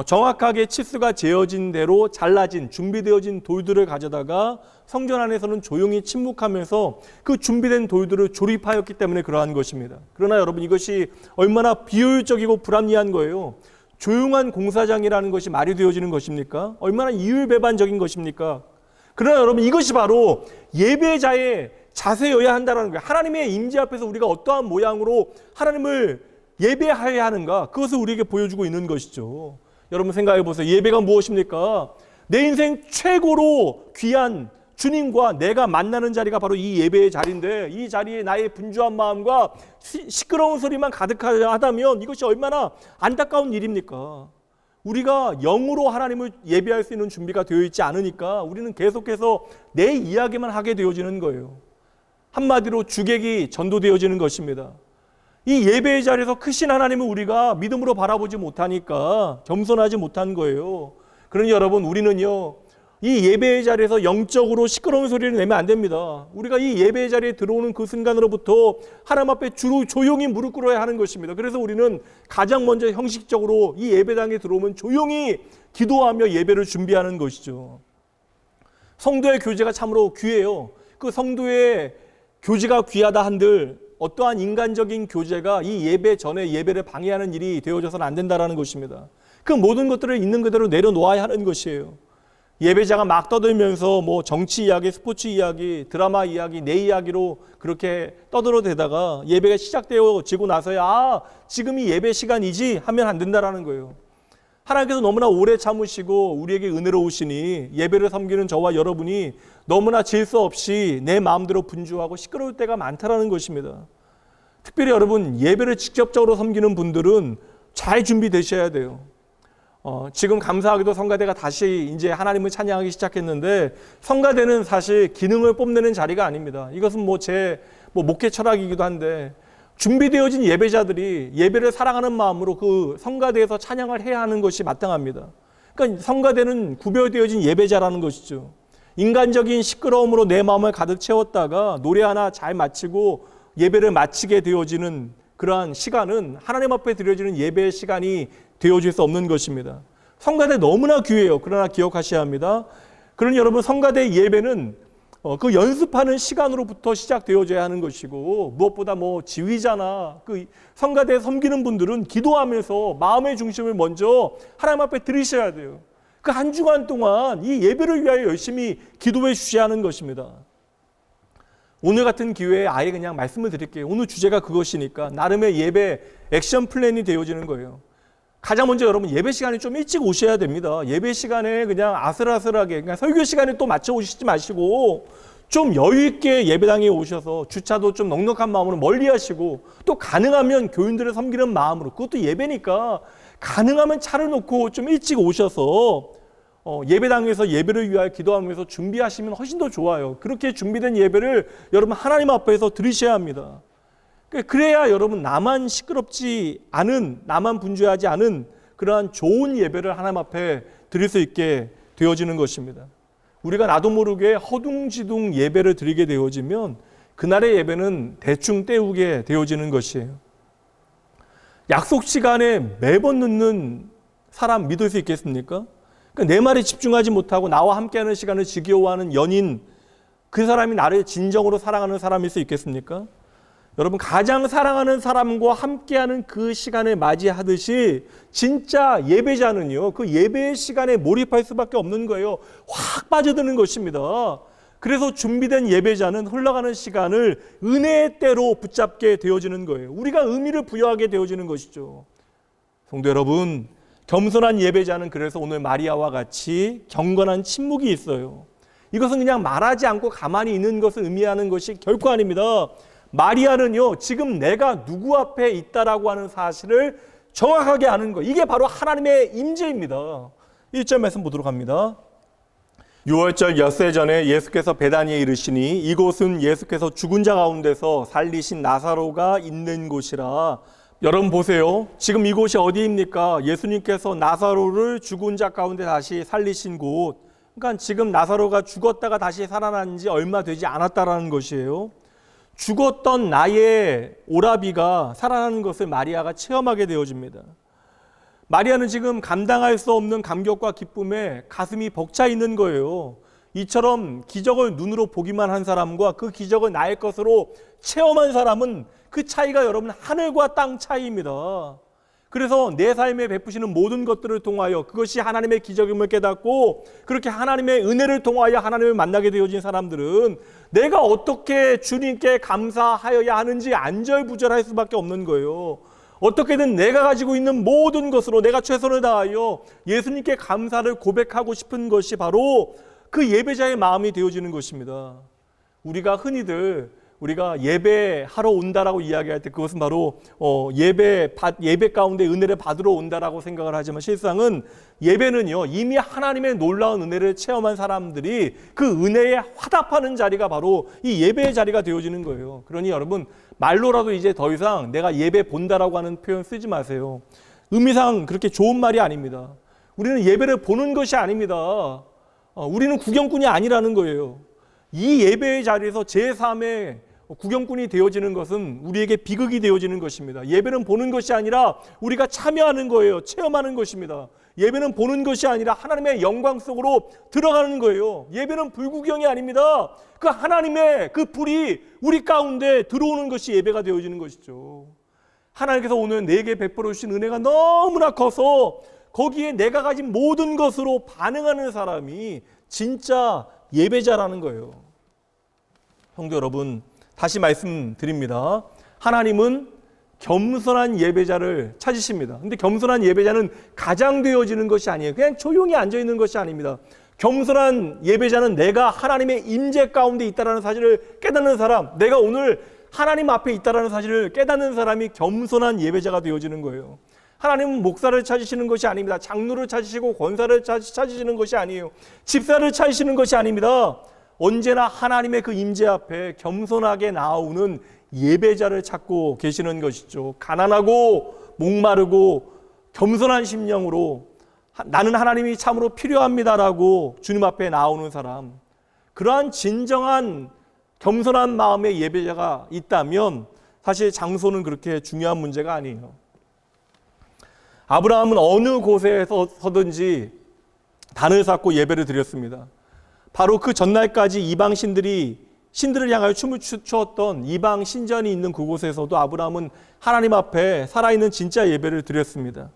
정확하게 치수가 재어진 대로 잘라진 준비되어진 돌들을 가져다가 성전 안에서는 조용히 침묵하면서 그 준비된 돌들을 조립하였기 때문에 그러한 것입니다. 그러나 여러분, 이것이 얼마나 비효율적이고 불합리한 거예요. 조용한 공사장이라는 것이 말이 되어지는 것입니까? 얼마나 이율배반적인 것입니까? 그러나 여러분, 이것이 바로 예배자의 자세여야 한다는 거예요. 하나님의 임재 앞에서 우리가 어떠한 모양으로 하나님을 예배하여야 하는가? 그것을 우리에게 보여주고 있는 것이죠. 여러분 생각해 보세요. 예배가 무엇입니까? 내 인생 최고로 귀한 주님과 내가 만나는 자리가 바로 이 예배의 자리인데, 이 자리에 나의 분주한 마음과 시끄러운 소리만 가득하다면 이것이 얼마나 안타까운 일입니까? 우리가 영으로 하나님을 예배할 수 있는 준비가 되어 있지 않으니까 우리는 계속해서 내 이야기만 하게 되어지는 거예요. 한마디로 주객이 전도되어지는 것입니다. 이 예배의 자리에서 크신 하나님을 우리가 믿음으로 바라보지 못하니까 겸손하지 못한 거예요. 그러니 여러분, 우리는요, 이 예배의 자리에서 영적으로 시끄러운 소리를 내면 안 됩니다. 우리가 이 예배의 자리에 들어오는 그 순간으로부터 하나님 앞에 주로 조용히 무릎 꿇어야 하는 것입니다. 그래서 우리는 가장 먼저 형식적으로 이 예배당에 들어오면 조용히 기도하며 예배를 준비하는 것이죠. 성도의 교제가 참으로 귀해요. 그 성도의 교제가 귀하다 한들 어떠한 인간적인 교제가 이 예배 전에 예배를 방해하는 일이 되어져서는 안 된다는 것입니다. 그 모든 것들을 있는 그대로 내려놓아야 하는 것이에요. 예배자가 막 떠들면서 뭐 정치 이야기, 스포츠 이야기, 드라마 이야기, 내 이야기로 그렇게 떠들어대다가 예배가 시작되어지고 나서야 지금이 예배 시간이지 하면 안 된다는 거예요. 하나님께서 너무나 오래 참으시고 우리에게 은혜로우시니 예배를 섬기는 저와 여러분이 너무나 질서 없이 내 마음대로 분주하고 시끄러울 때가 많다라는 것입니다. 특별히 여러분, 예배를 직접적으로 섬기는 분들은 잘 준비되셔야 돼요. 지금 감사하게도 성가대가 다시 이제 하나님을 찬양하기 시작했는데, 성가대는 사실 기능을 뽐내는 자리가 아닙니다. 이것은 제 목회 철학이기도 한데, 준비되어진 예배자들이 예배를 사랑하는 마음으로 그 성가대에서 찬양을 해야 하는 것이 마땅합니다. 그러니까 성가대는 구별되어진 예배자라는 것이죠. 인간적인 시끄러움으로 내 마음을 가득 채웠다가 노래 하나 잘 마치고 예배를 마치게 되어지는 그러한 시간은 하나님 앞에 드려지는 예배의 시간이 되어질 수 없는 것입니다. 성가대 너무나 귀해요. 그러나 기억하셔야 합니다. 그러니 여러분, 성가대 예배는 그 연습하는 시간으로부터 시작되어져야 하는 것이고, 무엇보다 지휘자나 그 성가대에 섬기는 분들은 기도하면서 마음의 중심을 먼저 하나님 앞에 드리셔야 돼요. 그 한 주간 동안 이 예배를 위하여 열심히 기도해 주셔야 하는 것입니다. 오늘 같은 기회에 아예 그냥 말씀을 드릴게요. 오늘 주제가 그것이니까 나름의 예배 액션 플랜이 되어지는 거예요. 가장 먼저 여러분, 예배 시간에 좀 일찍 오셔야 됩니다. 예배 시간에 그냥 아슬아슬하게, 그냥 설교 시간에 또 맞춰 오시지 마시고 좀 여유 있게 예배당에 오셔서 주차도 좀 넉넉한 마음으로 멀리 하시고, 또 가능하면 교인들을 섬기는 마음으로, 그것도 예배니까 가능하면 차를 놓고 좀 일찍 오셔서 예배당에서 예배를 위하여 기도하면서 준비하시면 훨씬 더 좋아요. 그렇게 준비된 예배를 여러분 하나님 앞에서 드리셔야 합니다. 그래야 여러분 나만 시끄럽지 않은, 나만 분주하지 않은 그러한 좋은 예배를 하나님 앞에 드릴 수 있게 되어지는 것입니다. 우리가 나도 모르게 허둥지둥 예배를 드리게 되어지면 그날의 예배는 대충 때우게 되어지는 것이에요. 약속 시간에 매번 늦는 사람 믿을 수 있겠습니까? 그러니까 내 말에 집중하지 못하고 나와 함께하는 시간을 지겨워하는 연인, 그 사람이 나를 진정으로 사랑하는 사람일 수 있겠습니까? 여러분, 가장 사랑하는 사람과 함께하는 그 시간을 맞이하듯이 진짜 예배자는요, 그 예배의 시간에 몰입할 수밖에 없는 거예요. 확 빠져드는 것입니다. 그래서 준비된 예배자는 흘러가는 시간을 은혜의 때로 붙잡게 되어지는 거예요. 우리가 의미를 부여하게 되어지는 것이죠. 성도 여러분, 겸손한 예배자는 그래서 오늘 마리아와 같이 경건한 침묵이 있어요. 이것은 그냥 말하지 않고 가만히 있는 것을 의미하는 것이 결코 아닙니다. 마리아는요, 지금 내가 누구 앞에 있다라고 하는 사실을 정확하게 아는 거, 이게 바로 하나님의 임재입니다. 1절 말씀 보도록 합니다. 6월절 엿새 전에 예수께서 베다니에 이르시니 이곳은 예수께서 죽은 자 가운데서 살리신 나사로가 있는 곳이라. 여러분 보세요. 지금 이곳이 어디입니까? 예수님께서 나사로를 죽은 자 가운데 다시 살리신 곳. 그러니까 지금 나사로가 죽었다가 다시 살아난 지 얼마 되지 않았다라는 것이에요. 죽었던 나의 오라비가 살아나는 것을 마리아가 체험하게 되어집니다. 마리아는 지금 감당할 수 없는 감격과 기쁨에 가슴이 벅차 있는 거예요. 이처럼 기적을 눈으로 보기만 한 사람과 그 기적을 나의 것으로 체험한 사람은 그 차이가 여러분 하늘과 땅 차이입니다. 그래서 내 삶에 베푸시는 모든 것들을 통하여 그것이 하나님의 기적임을 깨닫고 그렇게 하나님의 은혜를 통하여 하나님을 만나게 되어진 사람들은 내가 어떻게 주님께 감사하여야 하는지 안절부절할 수밖에 없는 거예요. 어떻게든 내가 가지고 있는 모든 것으로 내가 최선을 다하여 예수님께 감사를 고백하고 싶은 것이 바로 그 예배자의 마음이 되어지는 것입니다. 우리가 흔히들 우리가 예배하러 온다라고 이야기할 때 그것은 바로 예배 가운데 은혜를 받으러 온다라고 생각을 하지만 실상은 예배는요, 이미 하나님의 놀라운 은혜를 체험한 사람들이 그 은혜에 화답하는 자리가 바로 이 예배의 자리가 되어지는 거예요. 그러니 여러분, 말로라도 이제 더 이상 내가 예배 본다라고 하는 표현 쓰지 마세요. 의미상 그렇게 좋은 말이 아닙니다. 우리는 예배를 보는 것이 아닙니다. 우리는 구경꾼이 아니라는 거예요. 이 예배의 자리에서 제3의 구경꾼이 되어지는 것은 우리에게 비극이 되어지는 것입니다. 예배는 보는 것이 아니라 우리가 참여하는 거예요. 체험하는 것입니다. 예배는 보는 것이 아니라 하나님의 영광 속으로 들어가는 거예요. 예배는 불구경이 아닙니다. 그 하나님의 그 불이 우리 가운데 들어오는 것이 예배가 되어지는 것이죠. 하나님께서 오늘 내게 베풀어 주신 은혜가 너무나 커서 거기에 내가 가진 모든 것으로 반응하는 사람이 진짜 예배자라는 거예요. 성도 여러분, 다시 말씀드립니다. 하나님은 겸손한 예배자를 찾으십니다. 근데 겸손한 예배자는 가장되어지는 것이 아니에요. 그냥 조용히 앉아있는 것이 아닙니다. 겸손한 예배자는 내가 하나님의 임재 가운데 있다는 사실을 깨닫는 사람, 내가 오늘 하나님 앞에 있다는 사실을 깨닫는 사람이 겸손한 예배자가 되어지는 거예요. 하나님은 목사를 찾으시는 것이 아닙니다. 장로를 찾으시고 권사를 찾으시는 것이 아니에요. 집사를 찾으시는 것이 아닙니다. 언제나 하나님의 그 임재 앞에 겸손하게 나오는 예배자를 찾고 계시는 것이죠. 가난하고 목마르고 겸손한 심령으로 나는 하나님이 참으로 필요합니다라고 주님 앞에 나오는 사람, 그러한 진정한 겸손한 마음의 예배자가 있다면 사실 장소는 그렇게 중요한 문제가 아니에요. 아브라함은 어느 곳에 서든지 단을 쌓고 예배를 드렸습니다. 바로 그 전날까지 이방 신들을 향하여 춤을 추었던 이방 신전이 있는 그곳에서도 아브라함은 하나님 앞에 살아있는 진짜 예배를 드렸습니다.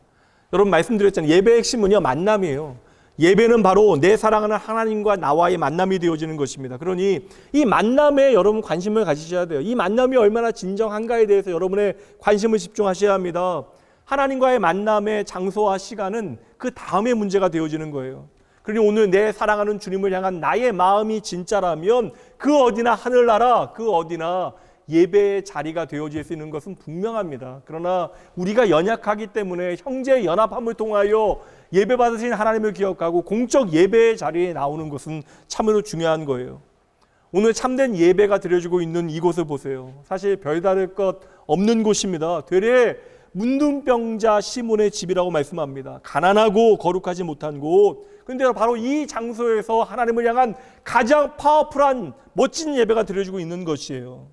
여러분 말씀드렸잖아요. 예배의 핵심은요, 만남이에요. 예배는 바로 내 사랑하는 하나님과 나와의 만남이 되어지는 것입니다. 그러니 이 만남에 여러분 관심을 가지셔야 돼요. 이 만남이 얼마나 진정한가에 대해서 여러분의 관심을 집중하셔야 합니다. 하나님과의 만남의 장소와 시간은 그 다음의 문제가 되어지는 거예요. 그러니 오늘 내 사랑하는 주님을 향한 나의 마음이 진짜라면 그 어디나 하늘나라, 그 어디나 예배의 자리가 되어질 수 있는 것은 분명합니다. 그러나 우리가 연약하기 때문에 형제 연합함을 통하여 예배 받으신 하나님을 기억하고 공적 예배의 자리에 나오는 것은 참으로 중요한 거예요. 오늘 참된 예배가 드려지고 있는 이곳을 보세요. 사실 별다를 것 없는 곳입니다. 되레 문둥병자 시몬의 집이라고 말씀합니다. 가난하고 거룩하지 못한 곳. 그런데 바로 이 장소에서 하나님을 향한 가장 파워풀한 멋진 예배가 드려지고 있는 것이에요.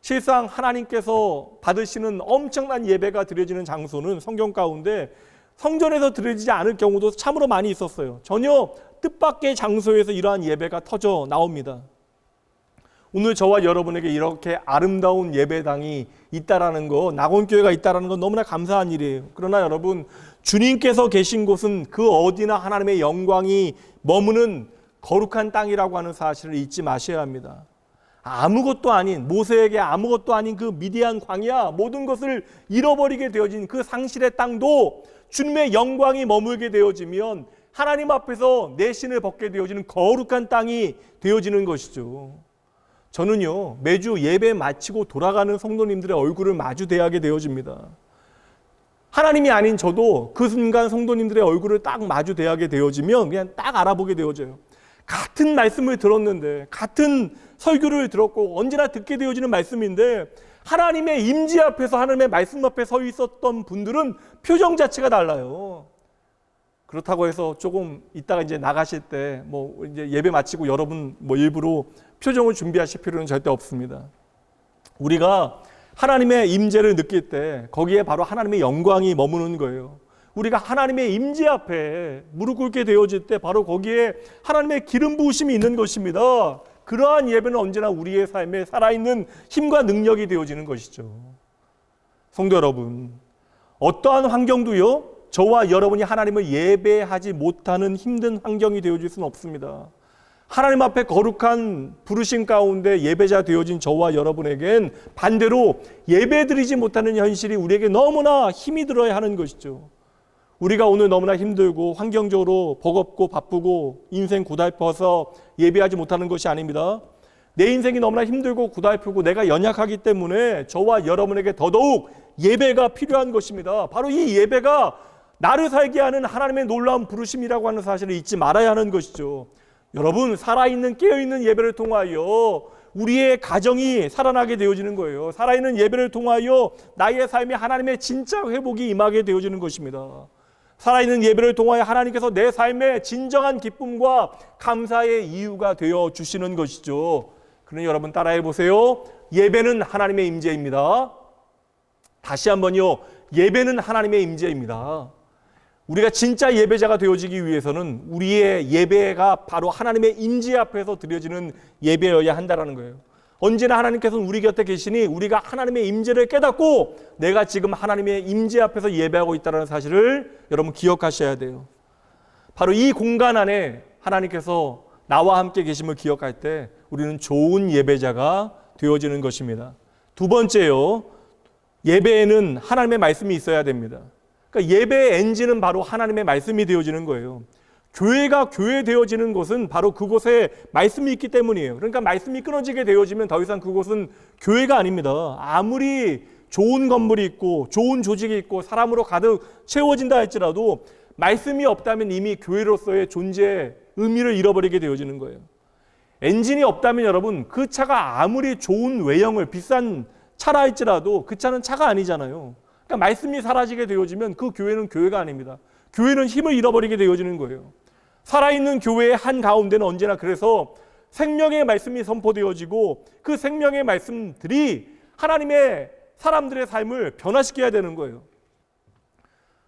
실상 하나님께서 받으시는 엄청난 예배가 드려지는 장소는 성경 가운데 성전에서 드려지지 않을 경우도 참으로 많이 있었어요. 전혀 뜻밖의 장소에서 이러한 예배가 터져 나옵니다. 오늘 저와 여러분에게 이렇게 아름다운 예배당이 있다라는 거, 낙원교회가 있다라는 건 너무나 감사한 일이에요. 그러나 여러분, 주님께서 계신 곳은 그 어디나 하나님의 영광이 머무는 거룩한 땅이라고 하는 사실을 잊지 마셔야 합니다. 아무것도 아닌, 모세에게 아무것도 아닌 그 미디안 광야, 모든 것을 잃어버리게 되어진 그 상실의 땅도 주님의 영광이 머물게 되어지면 하나님 앞에서 내 신을 벗게 되어지는 거룩한 땅이 되어지는 것이죠. 저는요, 매주 예배 마치고 돌아가는 성도님들의 얼굴을 마주 대하게 되어집니다. 하나님이 아닌 저도 그 순간 성도님들의 얼굴을 딱 마주 대하게 되어지면 그냥 딱 알아보게 되어져요. 같은 말씀을 들었는데, 같은 설교를 들었고 언제나 듣게 되어지는 말씀인데 하나님의 임재 앞에서, 하나님의 말씀 앞에 서 있었던 분들은 표정 자체가 달라요. 그렇다고 해서 조금 이따가 이제 나가실 때 이제 예배 마치고 여러분 일부러 표정을 준비하실 필요는 절대 없습니다. 우리가 하나님의 임재를 느낄 때 거기에 바로 하나님의 영광이 머무는 거예요. 우리가 하나님의 임재 앞에 무릎 꿇게 되어질 때 바로 거기에 하나님의 기름 부으심이 있는 것입니다. 그러한 예배는 언제나 우리의 삶에 살아있는 힘과 능력이 되어지는 것이죠. 성도 여러분, 어떠한 환경도요, 저와 여러분이 하나님을 예배하지 못하는 힘든 환경이 되어질 수는 없습니다. 하나님 앞에 거룩한 부르심 가운데 예배자 되어진 저와 여러분에겐 반대로 예배드리지 못하는 현실이 우리에게 너무나 힘이 들어야 하는 것이죠. 우리가 오늘 너무나 힘들고 환경적으로 버겁고 바쁘고 인생 고달퍼서 예배하지 못하는 것이 아닙니다. 내 인생이 너무나 힘들고 고달프고 내가 연약하기 때문에 저와 여러분에게 더더욱 예배가 필요한 것입니다. 바로 이 예배가 나를 살게 하는 하나님의 놀라운 부르심이라고 하는 사실을 잊지 말아야 하는 것이죠. 여러분, 살아있는 깨어있는 예배를 통하여 우리의 가정이 살아나게 되어지는 거예요. 살아있는 예배를 통하여 나의 삶에 하나님의 진짜 회복이 임하게 되어지는 것입니다. 살아있는 예배를 통하여 하나님께서 내 삶에 진정한 기쁨과 감사의 이유가 되어 주시는 것이죠. 그러니 여러분 따라해 보세요. 예배는 하나님의 임재입니다. 다시 한번요. 예배는 하나님의 임재입니다. 우리가 진짜 예배자가 되어지기 위해서는 우리의 예배가 바로 하나님의 임재 앞에서 드려지는 예배여야 한다는 거예요. 언제나 하나님께서는 우리 곁에 계시니 우리가 하나님의 임재를 깨닫고 내가 지금 하나님의 임재 앞에서 예배하고 있다는 사실을 여러분 기억하셔야 돼요. 바로 이 공간 안에 하나님께서 나와 함께 계심을 기억할 때 우리는 좋은 예배자가 되어지는 것입니다. 두 번째요. 예배에는 하나님의 말씀이 있어야 됩니다. 그러니까 예배의 엔진은 바로 하나님의 말씀이 되어지는 거예요. 교회가 교회 되어지는 것은 바로 그곳에 말씀이 있기 때문이에요. 그러니까 말씀이 끊어지게 되어지면 더 이상 그곳은 교회가 아닙니다. 아무리 좋은 건물이 있고 좋은 조직이 있고 사람으로 가득 채워진다 할지라도 말씀이 없다면 이미 교회로서의 존재의 의미를 잃어버리게 되어지는 거예요. 엔진이 없다면 여러분 그 차가 아무리 좋은 외형을 비싼 차라 할지라도 그 차는 차가 아니잖아요. 그러니까 말씀이 사라지게 되어지면 그 교회는 교회가 아닙니다. 교회는 힘을 잃어버리게 되어지는 거예요. 살아있는 교회의 한 가운데는 언제나 그래서 생명의 말씀이 선포되어지고 그 생명의 말씀들이 하나님의 사람들의 삶을 변화시켜야 되는 거예요.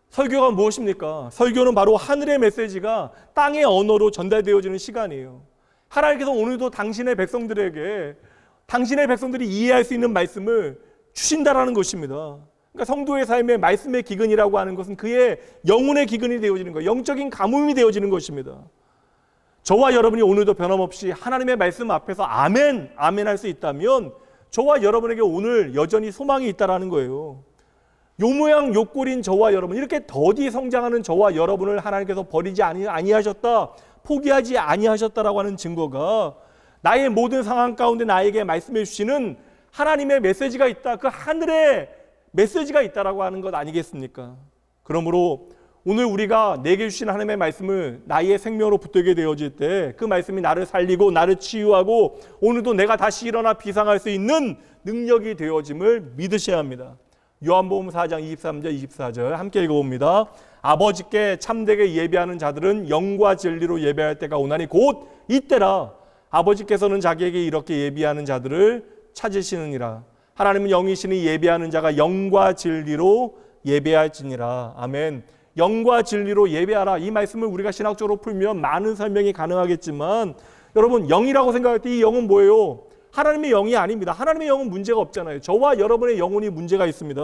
설교가 무엇입니까? 설교는 바로 하늘의 메시지가 땅의 언어로 전달되어지는 시간이에요. 하나님께서 오늘도 당신의 백성들에게 당신의 백성들이 이해할 수 있는 말씀을 주신다라는 것입니다. 그러니까 성도의 삶에 말씀의 기근이라고 하는 것은 그의 영혼의 기근이 되어지는 거예요. 영적인 가뭄이 되어지는 것입니다. 저와 여러분이 오늘도 변함없이 하나님의 말씀 앞에서 아멘, 아멘 할 수 있다면 저와 여러분에게 오늘 여전히 소망이 있다라는 거예요. 요 모양 요 꼴인 저와 여러분, 이렇게 더디 성장하는 저와 여러분을 하나님께서 버리지 아니하셨다, 포기하지 아니하셨다라고 하는 증거가 나의 모든 상황 가운데 나에게 말씀해 주시는 하나님의 메시지가 있다, 그 하늘의 메시지가 있다라고 하는 것 아니겠습니까? 그러므로 오늘 우리가 내게 주신 하나님의 말씀을 나의 생명으로 붙들게 되어질 때 그 말씀이 나를 살리고 나를 치유하고 오늘도 내가 다시 일어나 비상할 수 있는 능력이 되어짐을 믿으셔야 합니다. 요한복음 4장 23절 24절 함께 읽어봅니다. 아버지께 참되게 예배하는 자들은 영과 진리로 예배할 때가 오나니 곧 이때라. 아버지께서는 자기에게 이렇게 예배하는 자들을 찾으시느니라. 하나님은 영이시니 예배하는 자가 영과 진리로 예배할지니라. 아멘. 영과 진리로 예배하라. 이 말씀을 우리가 신학적으로 풀면 많은 설명이 가능하겠지만 여러분, 영이라고 생각할 때 이 영은 뭐예요? 하나님의 영이 아닙니다. 하나님의 영은 문제가 없잖아요. 저와 여러분의 영혼이 문제가 있습니다.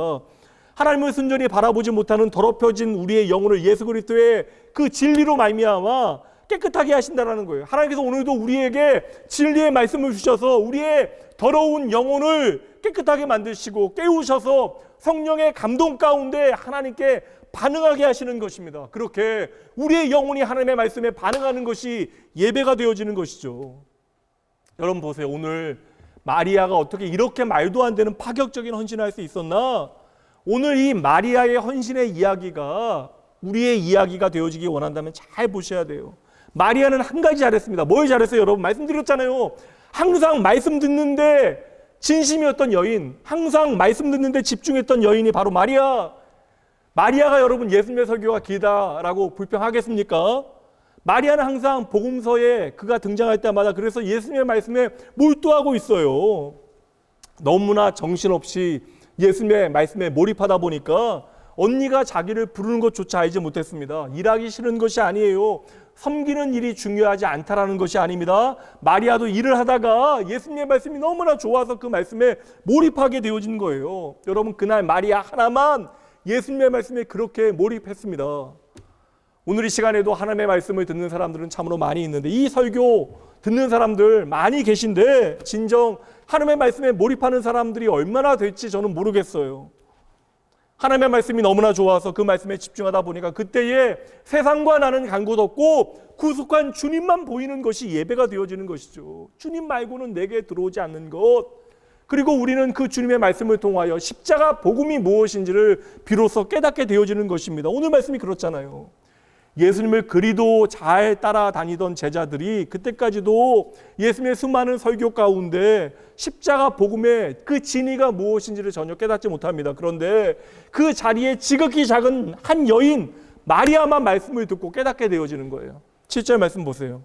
하나님을 순전히 바라보지 못하는 더럽혀진 우리의 영혼을 예수 그리스도의 그 진리로 말미암아 깨끗하게 하신다는 거예요. 하나님께서 오늘도 우리에게 진리의 말씀을 주셔서 우리의 더러운 영혼을 깨끗하게 만드시고 깨우셔서 성령의 감동 가운데 하나님께 반응하게 하시는 것입니다. 그렇게 우리의 영혼이 하나님의 말씀에 반응하는 것이 예배가 되어지는 것이죠. 여러분 보세요. 오늘 마리아가 어떻게 이렇게 말도 안 되는 파격적인 헌신을 할 수 있었나? 오늘 이 마리아의 헌신의 이야기가 우리의 이야기가 되어지기 원한다면 잘 보셔야 돼요. 마리아는 한 가지 잘했습니다. 뭘 잘했어요? 여러분 말씀드렸잖아요. 항상 말씀 듣는데 진심이었던 여인, 항상 말씀 듣는데 집중했던 여인이 바로 마리아. 마리아가 여러분 예수님의 설교가 길다라고 불평하겠습니까? 마리아는 항상 복음서에 그가 등장할 때마다 그래서 예수님의 말씀에 몰두하고 있어요. 너무나 정신없이 예수님의 말씀에 몰입하다 보니까 언니가 자기를 부르는 것조차 알지 못했습니다. 일하기 싫은 것이 아니에요. 섬기는 일이 중요하지 않다라는 것이 아닙니다. 마리아도 일을 하다가 예수님의 말씀이 너무나 좋아서 그 말씀에 몰입하게 되어진 거예요. 여러분 그날 마리아 하나만 예수님의 말씀에 그렇게 몰입했습니다. 오늘 이 시간에도 하나님의 말씀을 듣는 사람들은 참으로 많이 있는데 이 설교 듣는 사람들 많이 계신데 진정 하나님의 말씀에 몰입하는 사람들이 얼마나 될지 저는 모르겠어요. 하나님의 말씀이 너무나 좋아서 그 말씀에 집중하다 보니까 그때에 세상과 나는 간 곳 없고 구속한 주님만 보이는 것이 예배가 되어지는 것이죠. 주님 말고는 내게 들어오지 않는 것. 그리고 우리는 그 주님의 말씀을 통하여 십자가 복음이 무엇인지를 비로소 깨닫게 되어지는 것입니다. 오늘 말씀이 그렇잖아요. 예수님을 그리도 잘 따라다니던 제자들이 그때까지도 예수님의 수많은 설교 가운데 십자가 복음의 그 진의가 무엇인지를 전혀 깨닫지 못합니다. 그런데 그 자리에 지극히 작은 한 여인 마리아만 말씀을 듣고 깨닫게 되어지는 거예요. 7절 말씀 보세요.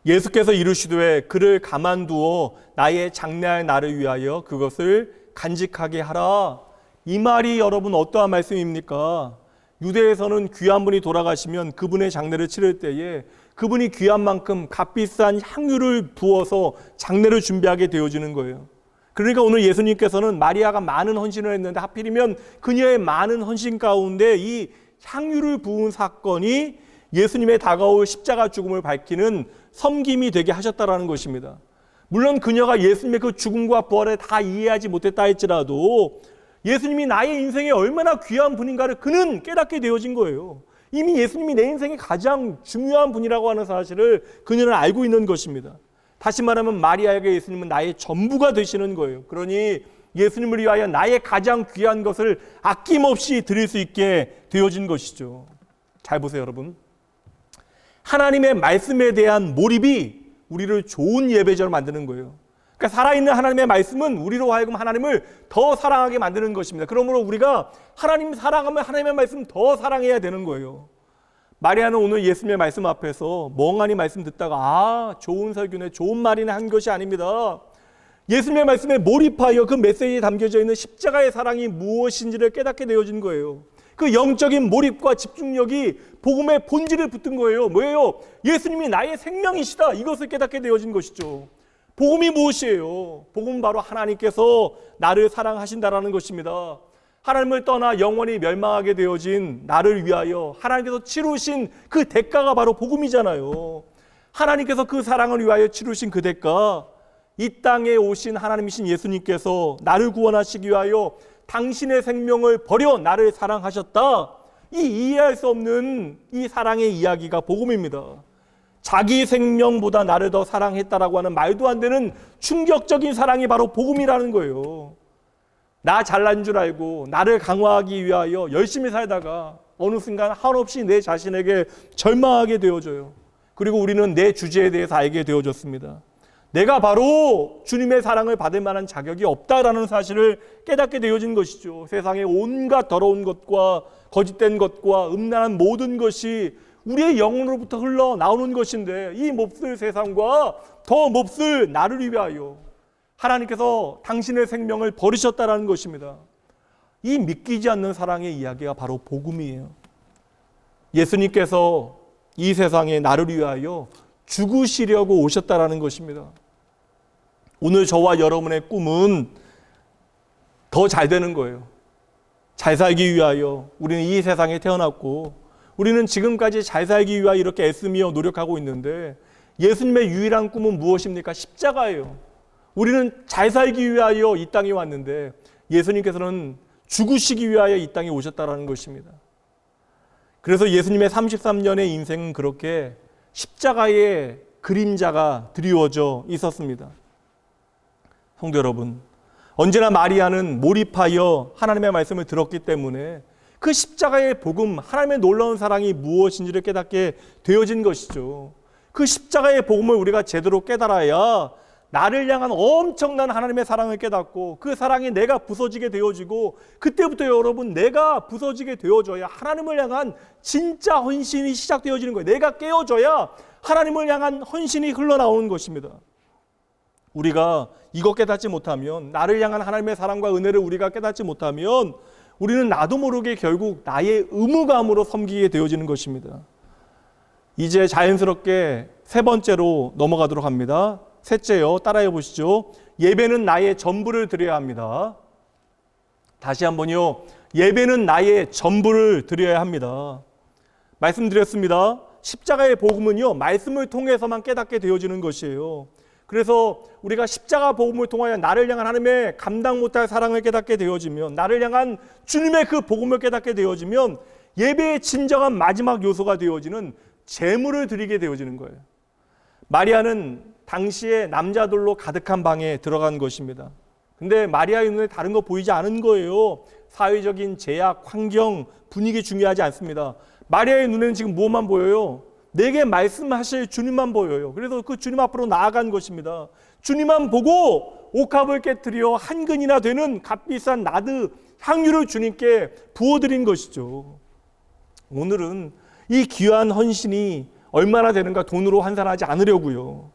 예수께서 이르시되 그를 가만두어 나의 장래할 나를 위하여 그것을 간직하게 하라. 이 말이 여러분 어떠한 말씀입니까? 유대에서는 귀한 분이 돌아가시면 그분의 장례를 치를 때에 그분이 귀한 만큼 값비싼 향유를 부어서 장례를 준비하게 되어지는 거예요. 그러니까 오늘 예수님께서는 마리아가 많은 헌신을 했는데 하필이면 그녀의 많은 헌신 가운데 이 향유를 부은 사건이 예수님의 다가올 십자가 죽음을 밝히는 섬김이 되게 하셨다라는 것입니다. 물론 그녀가 예수님의 그 죽음과 부활을 다 이해하지 못했다 할지라도 예수님이 나의 인생에 얼마나 귀한 분인가를 그는 깨닫게 되어진 거예요. 이미 예수님이 내 인생의 가장 중요한 분이라고 하는 사실을 그녀는 알고 있는 것입니다. 다시 말하면 마리아에게 예수님은 나의 전부가 되시는 거예요. 그러니 예수님을 위하여 나의 가장 귀한 것을 아낌없이 드릴 수 있게 되어진 것이죠. 잘 보세요, 여러분. 하나님의 말씀에 대한 몰입이 우리를 좋은 예배자로 만드는 거예요. 그러니까 살아있는 하나님의 말씀은 우리로 하여금 하나님을 더 사랑하게 만드는 것입니다. 그러므로 우리가 하나님 사랑하면 하나님의 말씀 더 사랑해야 되는 거예요. 마리아는 오늘 예수님의 말씀 앞에서 멍하니 말씀 듣다가 좋은 설교네, 좋은 말이네 한 것이 아닙니다. 예수님의 말씀에 몰입하여 그 메시지에 담겨져 있는 십자가의 사랑이 무엇인지를 깨닫게 되어진 거예요. 그 영적인 몰입과 집중력이 복음의 본질을 붙든 거예요. 뭐예요? 예수님이 나의 생명이시다. 이것을 깨닫게 되어진 것이죠. 복음이 무엇이에요? 복음은 바로 하나님께서 나를 사랑하신다라는 것입니다. 하나님을 떠나 영원히 멸망하게 되어진 나를 위하여 하나님께서 치르신 그 대가가 바로 복음이잖아요. 하나님께서 그 사랑을 위하여 치르신 그 대가, 이 땅에 오신 하나님이신 예수님께서 나를 구원하시기 위하여 당신의 생명을 버려 나를 사랑하셨다. 이 이해할 수 없는 이 사랑의 이야기가 복음입니다. 자기 생명보다 나를 더 사랑했다라고 하는 말도 안 되는 충격적인 사랑이 바로 복음이라는 거예요. 나 잘난 줄 알고 나를 강화하기 위하여 열심히 살다가 어느 순간 한없이 내 자신에게 절망하게 되어져요. 그리고 우리는 내 주제에 대해서 알게 되어졌습니다. 내가 바로 주님의 사랑을 받을 만한 자격이 없다라는 사실을 깨닫게 되어진 것이죠. 세상의 온갖 더러운 것과 거짓된 것과 음란한 모든 것이 우리의 영혼으로부터 흘러나오는 것인데 이 몹쓸 세상과 더 몹쓸 나를 위하여 하나님께서 당신의 생명을 버리셨다라는 것입니다. 이 믿기지 않는 사랑의 이야기가 바로 복음이에요. 예수님께서 이 세상에 나를 위하여 죽으시려고 오셨다라는 것입니다. 오늘 저와 여러분의 꿈은 더 잘 되는 거예요. 잘 살기 위하여 우리는 이 세상에 태어났고 우리는 지금까지 잘 살기 위하여 이렇게 애쓰며 노력하고 있는데 예수님의 유일한 꿈은 무엇입니까? 십자가예요. 우리는 잘 살기 위하여 이 땅에 왔는데 예수님께서는 죽으시기 위하여 이 땅에 오셨다는 것입니다. 그래서 예수님의 33년의 인생은 그렇게 십자가의 그림자가 드리워져 있었습니다. 성도 여러분, 언제나 마리아는 몰입하여 하나님의 말씀을 들었기 때문에 그 십자가의 복음, 하나님의 놀라운 사랑이 무엇인지를 깨닫게 되어진 것이죠. 그 십자가의 복음을 우리가 제대로 깨달아야 나를 향한 엄청난 하나님의 사랑을 깨닫고 그 사랑이 내가 부서지게 되어지고 그때부터 여러분 내가 부서지게 되어져야 하나님을 향한 진짜 헌신이 시작되어지는 거예요. 내가 깨어져야 하나님을 향한 헌신이 흘러나오는 것입니다. 우리가 이거 깨닫지 못하면, 나를 향한 하나님의 사랑과 은혜를 우리가 깨닫지 못하면 우리는 나도 모르게 결국 나의 의무감으로 섬기게 되어지는 것입니다. 이제 자연스럽게 세 번째로 넘어가도록 합니다. 셋째요, 따라해 보시죠. 예배는 나의 전부를 드려야 합니다. 다시 한번요. 예배는 나의 전부를 드려야 합니다. 말씀드렸습니다. 십자가의 복음은요, 말씀을 통해서만 깨닫게 되어지는 것이에요. 그래서 우리가 십자가 복음을 통하여 나를 향한 하나님의 감당 못할 사랑을 깨닫게 되어지면, 나를 향한 주님의 그 복음을 깨닫게 되어지면 예배의 진정한 마지막 요소가 되어지는 제물을 드리게 되어지는 거예요. 마리아는 당시에 남자들로 가득한 방에 들어간 것입니다. 근데 마리아의 눈에 다른 거 보이지 않은 거예요. 사회적인 제약, 환경, 분위기 중요하지 않습니다. 마리아의 눈에는 지금 무엇만 보여요? 내게 말씀하실 주님만 보여요. 그래서 그 주님 앞으로 나아간 것입니다. 주님만 보고 옥합을 깨뜨려 한 근이나 되는 값비싼 나드 향유를 주님께 부어드린 것이죠. 오늘은 이 귀한 헌신이 얼마나 되는가 돈으로 환산하지 않으려고요.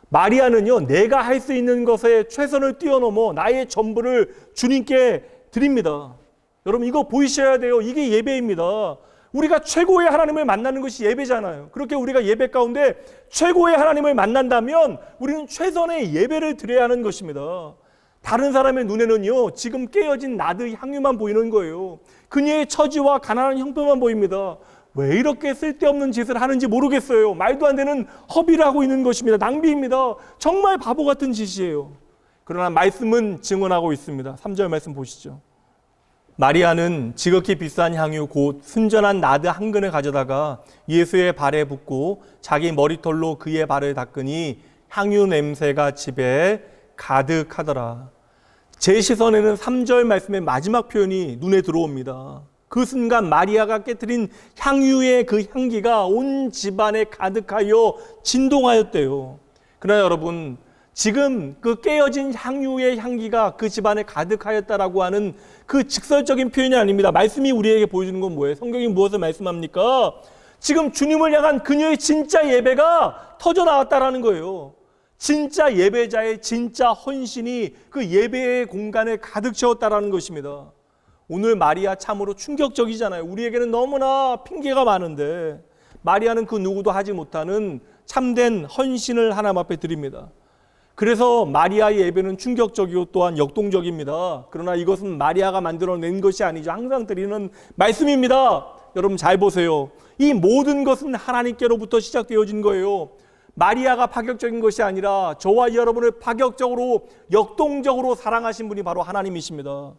마리아는요, 내가 할 수 있는 것에 최선을 뛰어넘어 나의 전부를 주님께 드립니다. 여러분, 이거 보이셔야 돼요. 이게 예배입니다. 우리가 최고의 하나님을 만나는 것이 예배잖아요. 그렇게 우리가 예배 가운데 최고의 하나님을 만난다면 우리는 최선의 예배를 드려야 하는 것입니다. 다른 사람의 눈에는요, 지금 깨어진 나드 향유만 보이는 거예요. 그녀의 처지와 가난한 형편만 보입니다. 왜 이렇게 쓸데없는 짓을 하는지 모르겠어요. 말도 안 되는 허비를 하고 있는 것입니다. 낭비입니다. 정말 바보 같은 짓이에요. 그러나 말씀은 증언하고 있습니다. 3절 말씀 보시죠. 마리아는 지극히 비싼 향유 곧 순전한 나드 한 근을 가져다가 예수의 발에 붓고 자기 머리털로 그의 발을 닦으니 향유 냄새가 집에 가득하더라. 제 시선에는 3절 말씀의 마지막 표현이 눈에 들어옵니다. 그 순간 마리아가 깨뜨린 향유의 그 향기가 온 집안에 가득하여 진동하였대요. 그러나 여러분, 지금 그 깨어진 향유의 향기가 그 집안에 가득하였다라고 하는 그 직설적인 표현이 아닙니다. 말씀이 우리에게 보여주는 건 뭐예요? 성경이 무엇을 말씀합니까? 지금 주님을 향한 그녀의 진짜 예배가 터져나왔다라는 거예요. 진짜 예배자의 진짜 헌신이 그 예배의 공간에 가득 채웠다라는 것입니다. 오늘 마리아 참으로 충격적이잖아요. 우리에게는 너무나 핑계가 많은데 마리아는 그 누구도 하지 못하는 참된 헌신을 하나님 앞에 드립니다. 그래서 마리아의 예배는 충격적이고 또한 역동적입니다. 그러나 이것은 마리아가 만들어낸 것이 아니죠. 항상 드리는 말씀입니다. 여러분 잘 보세요. 이 모든 것은 하나님께로부터 시작되어진 거예요. 마리아가 파격적인 것이 아니라 저와 여러분을 파격적으로 역동적으로 사랑하신 분이 바로 하나님이십니다.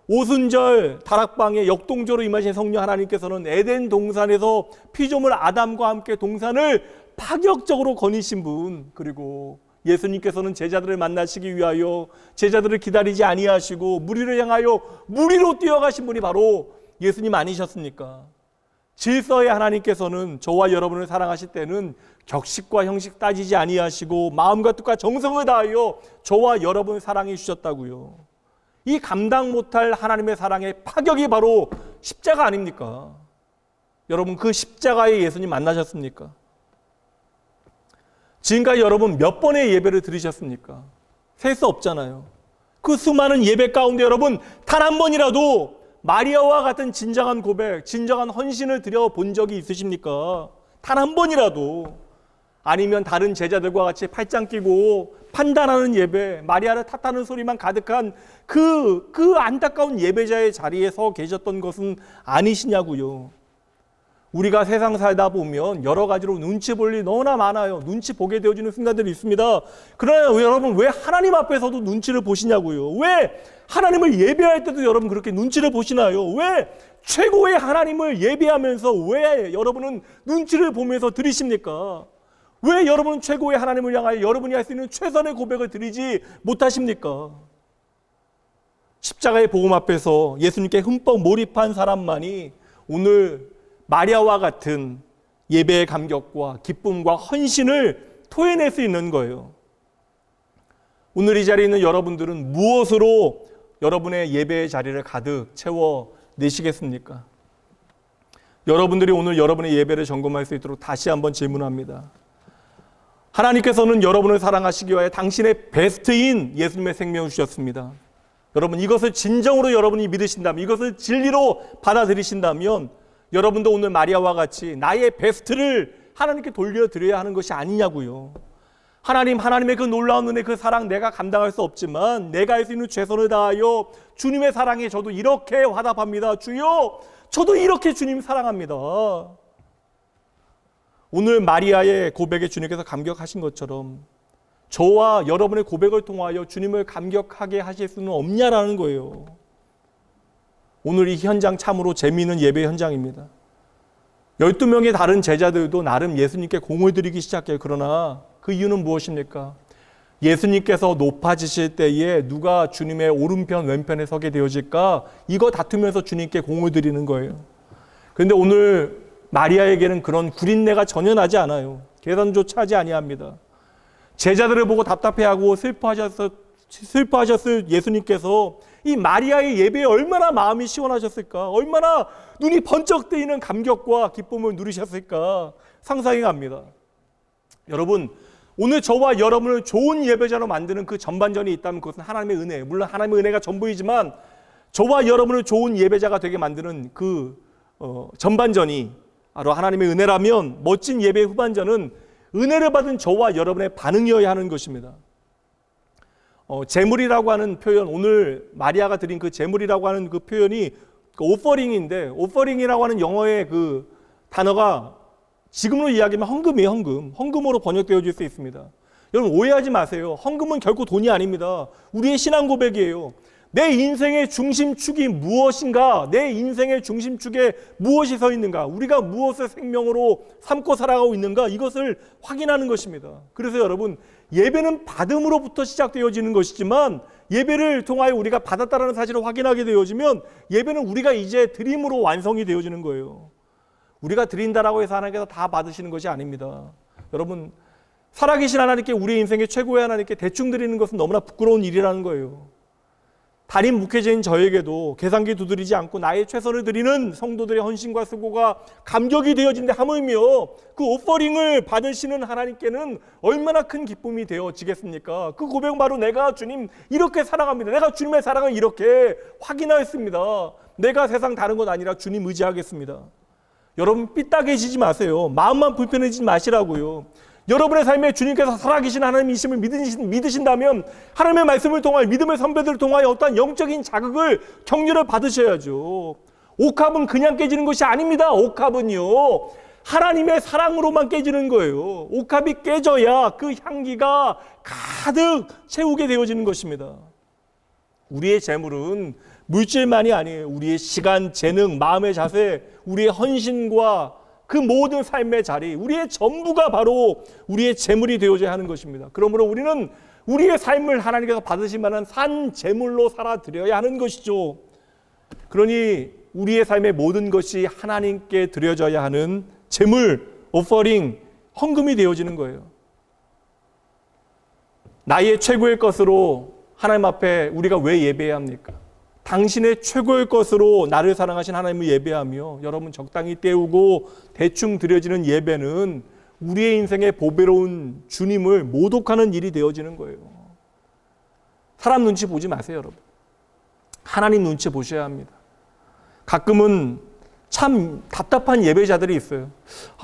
오순절 다락방에 역동적으로 임하신 성령 하나님께서는 에덴 동산에서 피조물 아담과 함께 동산을 파격적으로 거니신 분, 그리고 예수님께서는 제자들을 만나시기 위하여 제자들을 기다리지 아니하시고 무리를 향하여 무리로 뛰어가신 분이 바로 예수님 아니셨습니까? 질서의 하나님께서는 저와 여러분을 사랑하실 때는 격식과 형식 따지지 아니하시고 마음과 뜻과 정성을 다하여 저와 여러분을 사랑해 주셨다고요. 이 감당 못할 하나님의 사랑의 파격이 바로 십자가 아닙니까? 여러분, 그 십자가의 예수님 만나셨습니까? 지금까지 여러분 몇 번의 예배를 드리셨습니까? 셀 수 없잖아요. 그 수많은 예배 가운데 여러분 단 한 번이라도 마리아와 같은 진정한 고백, 진정한 헌신을 드려본 적이 있으십니까? 단 한 번이라도. 아니면 다른 제자들과 같이 팔짱 끼고 판단하는 예배, 마리아를 탓하는 소리만 가득한 그 안타까운 예배자의 자리에 서 계셨던 것은 아니시냐고요. 우리가 세상 살다 보면 여러 가지로 눈치 볼 일이 너무나 많아요. 눈치 보게 되어지는 순간들이 있습니다. 그러나 여러분 왜 하나님 앞에서도 눈치를 보시냐고요. 왜 하나님을 예배할 때도 여러분 그렇게 눈치를 보시나요? 왜 최고의 하나님을 예배하면서 왜 여러분은 눈치를 보면서 드리십니까? 왜 여러분은 최고의 하나님을 향하여 여러분이 할 수 있는 최선의 고백을 드리지 못하십니까? 십자가의 복음 앞에서 예수님께 흠뻑 몰입한 사람만이 오늘 마리아와 같은 예배의 감격과 기쁨과 헌신을 토해낼 수 있는 거예요. 오늘 이 자리에 있는 여러분들은 무엇으로 여러분의 예배의 자리를 가득 채워내시겠습니까? 여러분들이 오늘 여러분의 예배를 점검할 수 있도록 다시 한번 질문합니다. 하나님께서는 여러분을 사랑하시기 위하여 당신의 베스트인 예수님의 생명을 주셨습니다. 여러분 이것을 진정으로 여러분이 믿으신다면, 이것을 진리로 받아들이신다면 여러분도 오늘 마리아와 같이 나의 베스트를 하나님께 돌려드려야 하는 것이 아니냐고요. 하나님의 그 놀라운 은혜, 그 사랑 내가 감당할 수 없지만 내가 할 수 있는 최선을 다하여 주님의 사랑에 저도 이렇게 화답합니다. 주여, 저도 이렇게 주님 사랑합니다. 오늘 마리아의 고백에 주님께서 감격하신 것처럼 저와 여러분의 고백을 통하여 주님을 감격하게 하실 수는 없냐라는 거예요. 오늘 이 현장 참으로 재미있는 예배 현장입니다. 12명의 다른 제자들도 나름 예수님께 공을 들이기 시작해요. 그러나 그 이유는 무엇입니까? 예수님께서 높아지실 때에 누가 주님의 오른편 왼편에 서게 되어질까? 이거 다투면서 주님께 공을 들이는 거예요. 그런데 오늘 마리아에게는 그런 구린내가 전혀 나지 않아요. 계산조차 하지 아니합니다. 제자들을 보고 답답해하고 슬퍼하셨을 예수님께서 이 마리아의 예배에 얼마나 마음이 시원하셨을까? 얼마나 눈이 번쩍 뜨이는 감격과 기쁨을 누리셨을까? 상상이 갑니다. 여러분, 오늘 저와 여러분을 좋은 예배자로 만드는 그 전반전이 있다면 그것은 하나님의 은혜예요. 물론 하나님의 은혜가 전부이지만 저와 여러분을 좋은 예배자가 되게 만드는 그 전반전이 바로 하나님의 은혜라면 멋진 예배의 후반전은 은혜를 받은 저와 여러분의 반응이어야 하는 것입니다. 제물이라고 하는 표현, 오늘 마리아가 드린 그 제물이라고 하는 그 표현이 오퍼링인데, 오퍼링이라고 하는 영어의 그 단어가 지금으로 이야기하면 헌금이에요. 헌금으로 번역되어질 수 있습니다. 여러분 오해하지 마세요. 헌금은 결코 돈이 아닙니다. 우리의 신앙 고백이에요. 내 인생의 중심축이 무엇인가? 내 인생의 중심축에 무엇이 서 있는가? 우리가 무엇을 생명으로 삼고 살아가고 있는가? 이것을 확인하는 것입니다. 그래서 여러분, 예배는 받음으로부터 시작되어지는 것이지만 예배를 통하여 우리가 받았다는 사실을 확인하게 되어지면 예배는 우리가 이제 드림으로 완성이 되어지는 거예요. 우리가 드린다라고 해서 하나님께서 다 받으시는 것이 아닙니다. 여러분, 살아계신 하나님께 우리 인생의 최고의 하나님께 대충 드리는 것은 너무나 부끄러운 일이라는 거예요. 단임 목회자인 저에게도 계산기 두드리지 않고 나의 최선을 드리는 성도들의 헌신과 수고가 감격이 되어진데 하물며 그 오퍼링을 받으시는 하나님께는 얼마나 큰 기쁨이 되어지겠습니까? 그 고백은 바로 내가 주님 이렇게 사랑합니다. 내가 주님의 사랑을 이렇게 확인하였습니다. 내가 세상 다른 것 아니라 주님 의지하겠습니다. 여러분 삐딱해지지 마세요. 마음만 불편해지지 마시라고요. 여러분의 삶에 주님께서 살아계신 하나님이심을 믿으신다면 하나님의 말씀을 통하여 믿음의 선배들을 통하여 어떠한 영적인 자극을 격려를 받으셔야죠. 옥합은 그냥 깨지는 것이 아닙니다. 옥합은요 하나님의 사랑으로만 깨지는 거예요. 옥합이 깨져야 그 향기가 가득 채우게 되어지는 것입니다. 우리의 재물은 물질만이 아니에요. 우리의 시간, 재능, 마음의 자세, 우리의 헌신과 그 모든 삶의 자리, 우리의 전부가 바로 우리의 재물이 되어져야 하는 것입니다. 그러므로 우리는 우리의 삶을 하나님께서 받으실 만한 산 재물로 살아드려야 하는 것이죠. 그러니 우리의 삶의 모든 것이 하나님께 드려져야 하는 재물, 오퍼링, 헌금이 되어지는 거예요. 나의 최고의 것으로 하나님 앞에 우리가 왜 예배해야 합니까? 당신의 최고의 것으로 나를 사랑하신 하나님을 예배하며 여러분 적당히 때우고 대충 드려지는 예배는 우리의 인생의 보배로운 주님을 모독하는 일이 되어지는 거예요. 사람 눈치 보지 마세요, 여러분. 하나님 눈치 보셔야 합니다. 가끔은 참 답답한 예배자들이 있어요.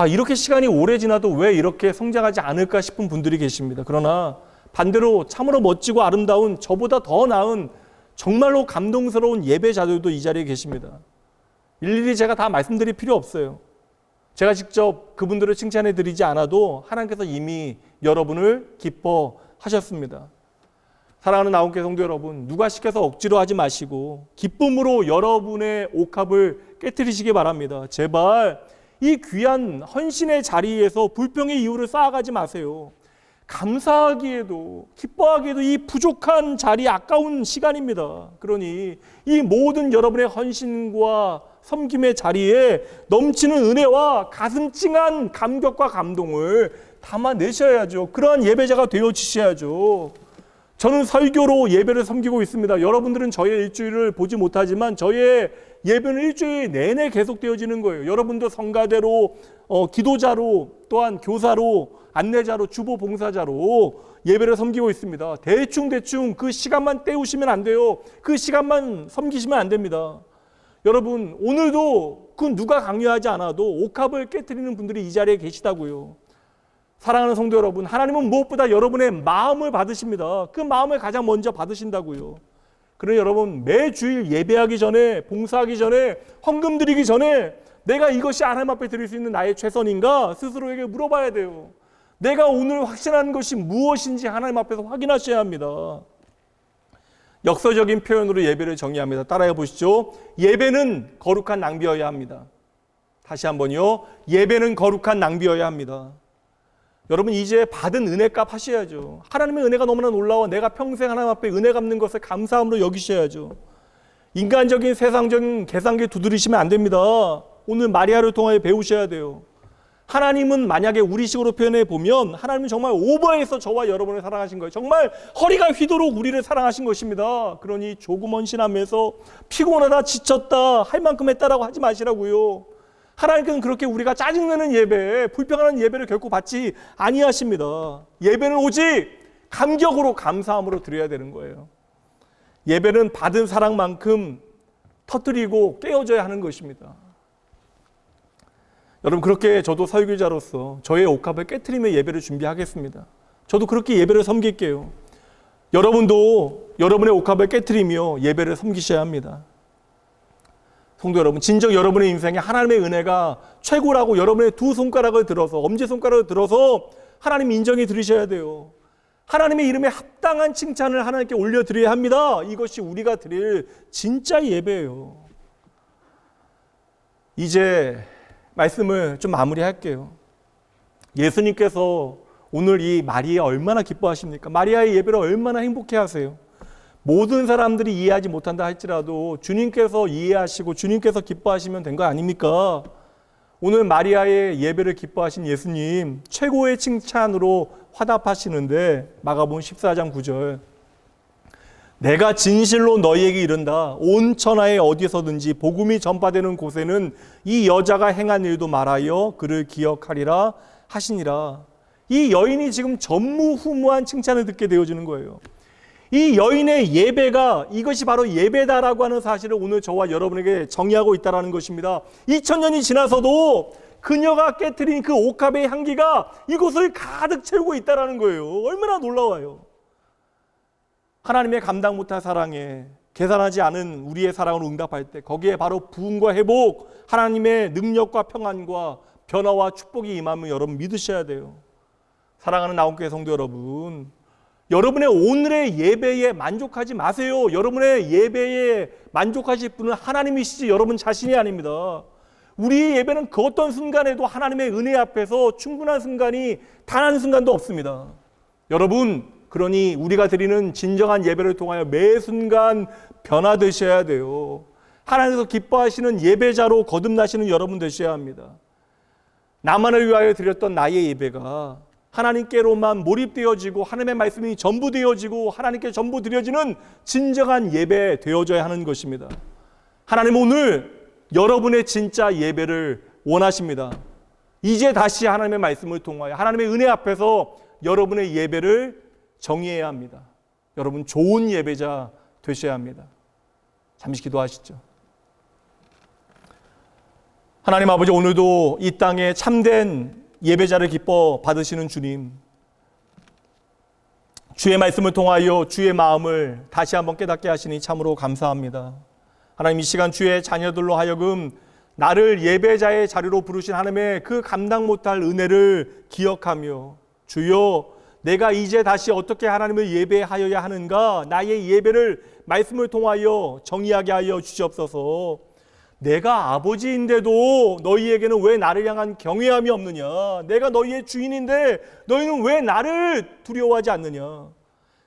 이렇게 시간이 오래 지나도 왜 이렇게 성장하지 않을까 싶은 분들이 계십니다. 그러나 반대로 참으로 멋지고 아름다운 저보다 더 나은 정말로 감동스러운 예배자들도 이 자리에 계십니다. 일일이 제가 다 말씀드릴 필요 없어요. 제가 직접 그분들을 칭찬해 드리지 않아도 하나님께서 이미 여러분을 기뻐하셨습니다. 사랑하는 나온교회 성도 여러분, 누가 시켜서 억지로 하지 마시고 기쁨으로 여러분의 옥합을 깨트리시기 바랍니다. 제발 이 귀한 헌신의 자리에서 불평의 이유를 쌓아가지 마세요. 감사하기에도 기뻐하기에도 이 부족한 자리 아까운 시간입니다. 그러니 이 모든 여러분의 헌신과 섬김의 자리에 넘치는 은혜와 가슴 찡한 감격과 감동을 담아내셔야죠. 그러한 예배자가 되어지셔야죠. 저는 설교로 예배를 섬기고 있습니다. 여러분들은 저의 일주일을 보지 못하지만 저의 예배는 일주일 내내 계속되어지는 거예요. 여러분도 성가대로, 기도자로, 또한 교사로, 안내자로, 주보 봉사자로 예배를 섬기고 있습니다. 대충 그 시간만 때우시면 안 돼요. 그 시간만 섬기시면 안 됩니다. 여러분 오늘도 그 누가 강요하지 않아도 옥합을 깨트리는 분들이 이 자리에 계시다고요. 사랑하는 성도 여러분, 하나님은 무엇보다 여러분의 마음을 받으십니다. 그 마음을 가장 먼저 받으신다고요. 그러니 여러분 매주일 예배하기 전에, 봉사하기 전에, 헌금 드리기 전에 내가 이것이 하나님 앞에 드릴 수 있는 나의 최선인가 스스로에게 물어봐야 돼요. 내가 오늘 확신하는 것이 무엇인지 하나님 앞에서 확인하셔야 합니다. 역사적인 표현으로 예배를 정의합니다. 따라해 보시죠. 예배는 거룩한 낭비여야 합니다. 다시 한번요. 예배는 거룩한 낭비여야 합니다. 여러분 이제 받은 은혜값 하셔야죠. 하나님의 은혜가 너무나 놀라워 내가 평생 하나님 앞에 은혜 갚는 것을 감사함으로 여기셔야죠. 인간적인 세상적인 계산기 두드리시면 안 됩니다. 오늘 마리아를 통하여 배우셔야 돼요. 하나님은 만약에 우리식으로 표현해 보면 하나님은 정말 오버해서 저와 여러분을 사랑하신 거예요. 정말 허리가 휘도록 우리를 사랑하신 것입니다. 그러니 조금 헌신하면서 피곤하다 지쳤다 할 만큼 했다라고 하지 마시라고요. 하나님께서는 그렇게 우리가 짜증내는 예배, 불평하는 예배를 결코 받지 아니하십니다. 예배는 오직 감격으로 감사함으로 드려야 되는 거예요. 예배는 받은 사랑만큼 터뜨리고 깨어져야 하는 것입니다. 여러분 그렇게 저도 설교자로서 저의 옥합을 깨트리며 예배를 준비하겠습니다. 저도 그렇게 예배를 섬길게요. 여러분도 여러분의 옥합을 깨트리며 예배를 섬기셔야 합니다. 성도 여러분, 진정 여러분의 인생에 하나님의 은혜가 최고라고 여러분의 두 손가락을 들어서 엄지손가락을 들어서 하나님 인정해 드리셔야 돼요. 하나님의 이름에 합당한 칭찬을 하나님께 올려드려야 합니다. 이것이 우리가 드릴 진짜 예배예요. 이제 말씀을 좀 마무리할게요. 예수님께서 오늘 이 마리아 얼마나 기뻐하십니까? 마리아의 예배를 얼마나 행복해하세요? 모든 사람들이 이해하지 못한다 할지라도 주님께서 이해하시고 주님께서 기뻐하시면 된 거 아닙니까? 오늘 마리아의 예배를 기뻐하신 예수님 최고의 칭찬으로 화답하시는데 마가복음 14장 9절 내가 진실로 너희에게 이른다 온 천하에 어디서든지 복음이 전파되는 곳에는 이 여자가 행한 일도 말하여 그를 기억하리라 하시니라. 이 여인이 지금 전무후무한 칭찬을 듣게 되어지는 거예요. 이 여인의 예배가 이것이 바로 예배다라고 하는 사실을 오늘 저와 여러분에게 정의하고 있다는 것입니다. 2000년이 지나서도 그녀가 깨트린 그 옥합의 향기가 이곳을 가득 채우고 있다는 거예요. 얼마나 놀라워요. 하나님의 감당 못할 사랑에 계산하지 않은 우리의 사랑을 응답할 때 거기에 바로 부흥과 회복, 하나님의 능력과 평안과 변화와 축복이 임하면 여러분 믿으셔야 돼요. 사랑하는 나온교회 성도 여러분, 여러분의 오늘의 예배에 만족하지 마세요. 여러분의 예배에 만족하실 분은 하나님이시지 여러분 자신이 아닙니다. 우리의 예배는 그 어떤 순간에도 하나님의 은혜 앞에서 충분한 순간이 단 한 순간도 없습니다. 여러분, 그러니 우리가 드리는 진정한 예배를 통하여 매 순간 변화되셔야 돼요. 하나님께서 기뻐하시는 예배자로 거듭나시는 여러분 되셔야 합니다. 나만을 위하여 드렸던 나의 예배가 하나님께로만 몰입되어지고 하나님의 말씀이 전부 되어지고 하나님께 전부 드려지는 진정한 예배 되어져야 하는 것입니다. 하나님 오늘 여러분의 진짜 예배를 원하십니다. 이제 다시 하나님의 말씀을 통하여 하나님의 은혜 앞에서 여러분의 예배를 정의해야 합니다. 여러분 좋은 예배자 되셔야 합니다. 잠시 기도하시죠. 하나님 아버지 오늘도 이 땅에 참된 예배자를 기뻐 받으시는 주님, 주의 말씀을 통하여 주의 마음을 다시 한번 깨닫게 하시니 참으로 감사합니다. 하나님 이 시간 주의 자녀들로 하여금 나를 예배자의 자리로 부르신 하나님의 그 감당 못할 은혜를 기억하며 주여 내가 이제 다시 어떻게 하나님을 예배하여야 하는가 나의 예배를 말씀을 통하여 정의하게 하여 주시옵소서. 내가 아버지인데도 너희에게는 왜 나를 향한 경외함이 없느냐? 내가 너희의 주인인데 너희는 왜 나를 두려워하지 않느냐?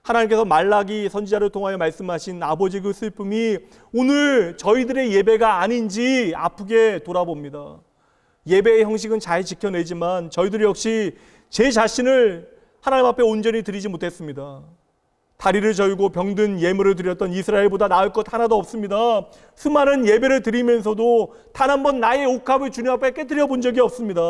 하나님께서 말라기 선지자를 통하여 말씀하신 아버지 그 슬픔이 오늘 저희들의 예배가 아닌지 아프게 돌아봅니다. 예배의 형식은 잘 지켜내지만 저희들 역시 제 자신을 하나님 앞에 온전히 드리지 못했습니다. 다리를 저이고 병든 예물을 드렸던 이스라엘보다 나을 것 하나도 없습니다. 수많은 예배를 드리면서도 단 한 번 나의 옥합을 주님 앞에 깨뜨려 본 적이 없습니다.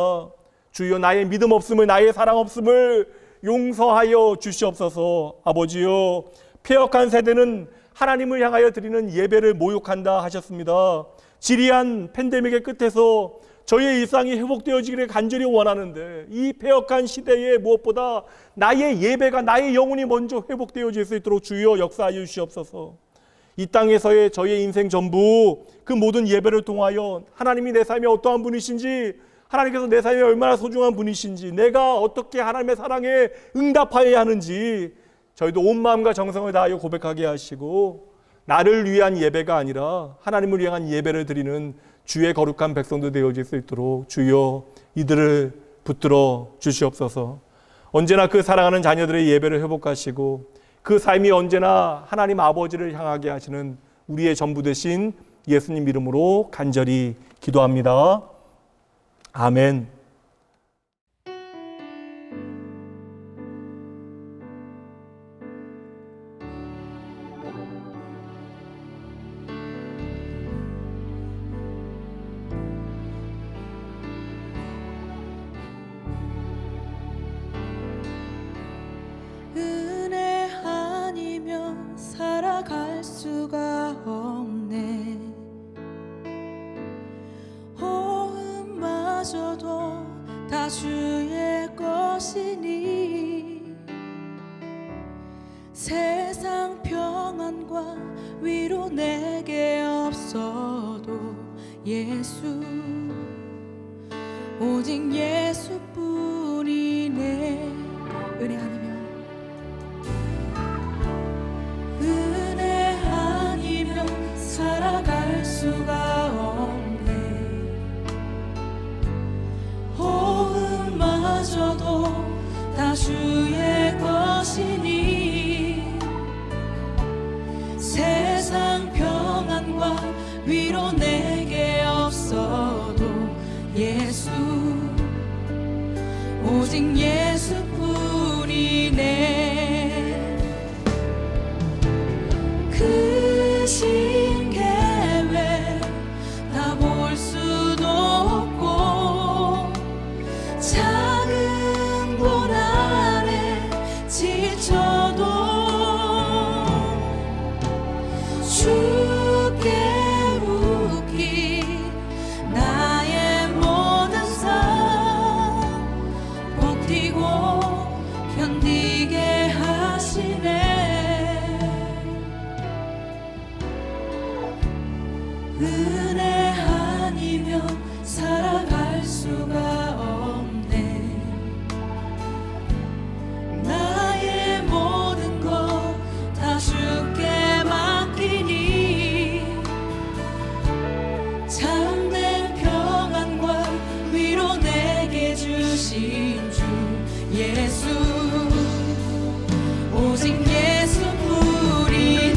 주여 나의 믿음 없음을 나의 사랑 없음을 용서하여 주시옵소서. 아버지여 폐역한 세대는 하나님을 향하여 드리는 예배를 모욕한다 하셨습니다. 지리한 팬데믹의 끝에서 저희의 일상이 회복되어지기를 간절히 원하는데 이 폐역한 시대에 무엇보다 나의 예배가 나의 영혼이 먼저 회복되어질 수 있도록 주여 역사하여 주시옵소서. 이 땅에서의 저의 인생 전부 그 모든 예배를 통하여 하나님이 내 삶에 어떠한 분이신지, 하나님께서 내 삶에 얼마나 소중한 분이신지, 내가 어떻게 하나님의 사랑에 응답하여야 하는지 저희도 온 마음과 정성을 다하여 고백하게 하시고, 나를 위한 예배가 아니라 하나님을 위한 예배를 드리는 주의 거룩한 백성도 되어질 수 있도록 주여 이들을 붙들어 주시옵소서. 언제나 그 사랑하는 자녀들의 예배를 회복하시고 그 삶이 언제나 하나님 아버지를 향하게 하시는 우리의 전부 되신 예수님 이름으로 간절히 기도합니다. 아멘. 은혜 아니면 살아갈 수가 없네. 호흡마저도 다 주의 것이니 세상 평안과 위로 내게 없어도 예수, 오직 예수뿐이네. 은혜 아니면 살아갈 수가 없네. 호흡마저도 다 주의 것이니 세상 평안과 위로 내게 없어도 예수, 오직 예수뿐이네. 크신 계획 다 볼 수도 없고 작은 고난에 지쳐도 주께 묻기 나의 모든 삶 버티고 견디게 하시네. 은혜 아니면 살아갈 수가 없네. 나의 모든 것 다 주께 맡기니 참된 평안과 위로 내게 주신 주 예수, 오직 예수뿐이네.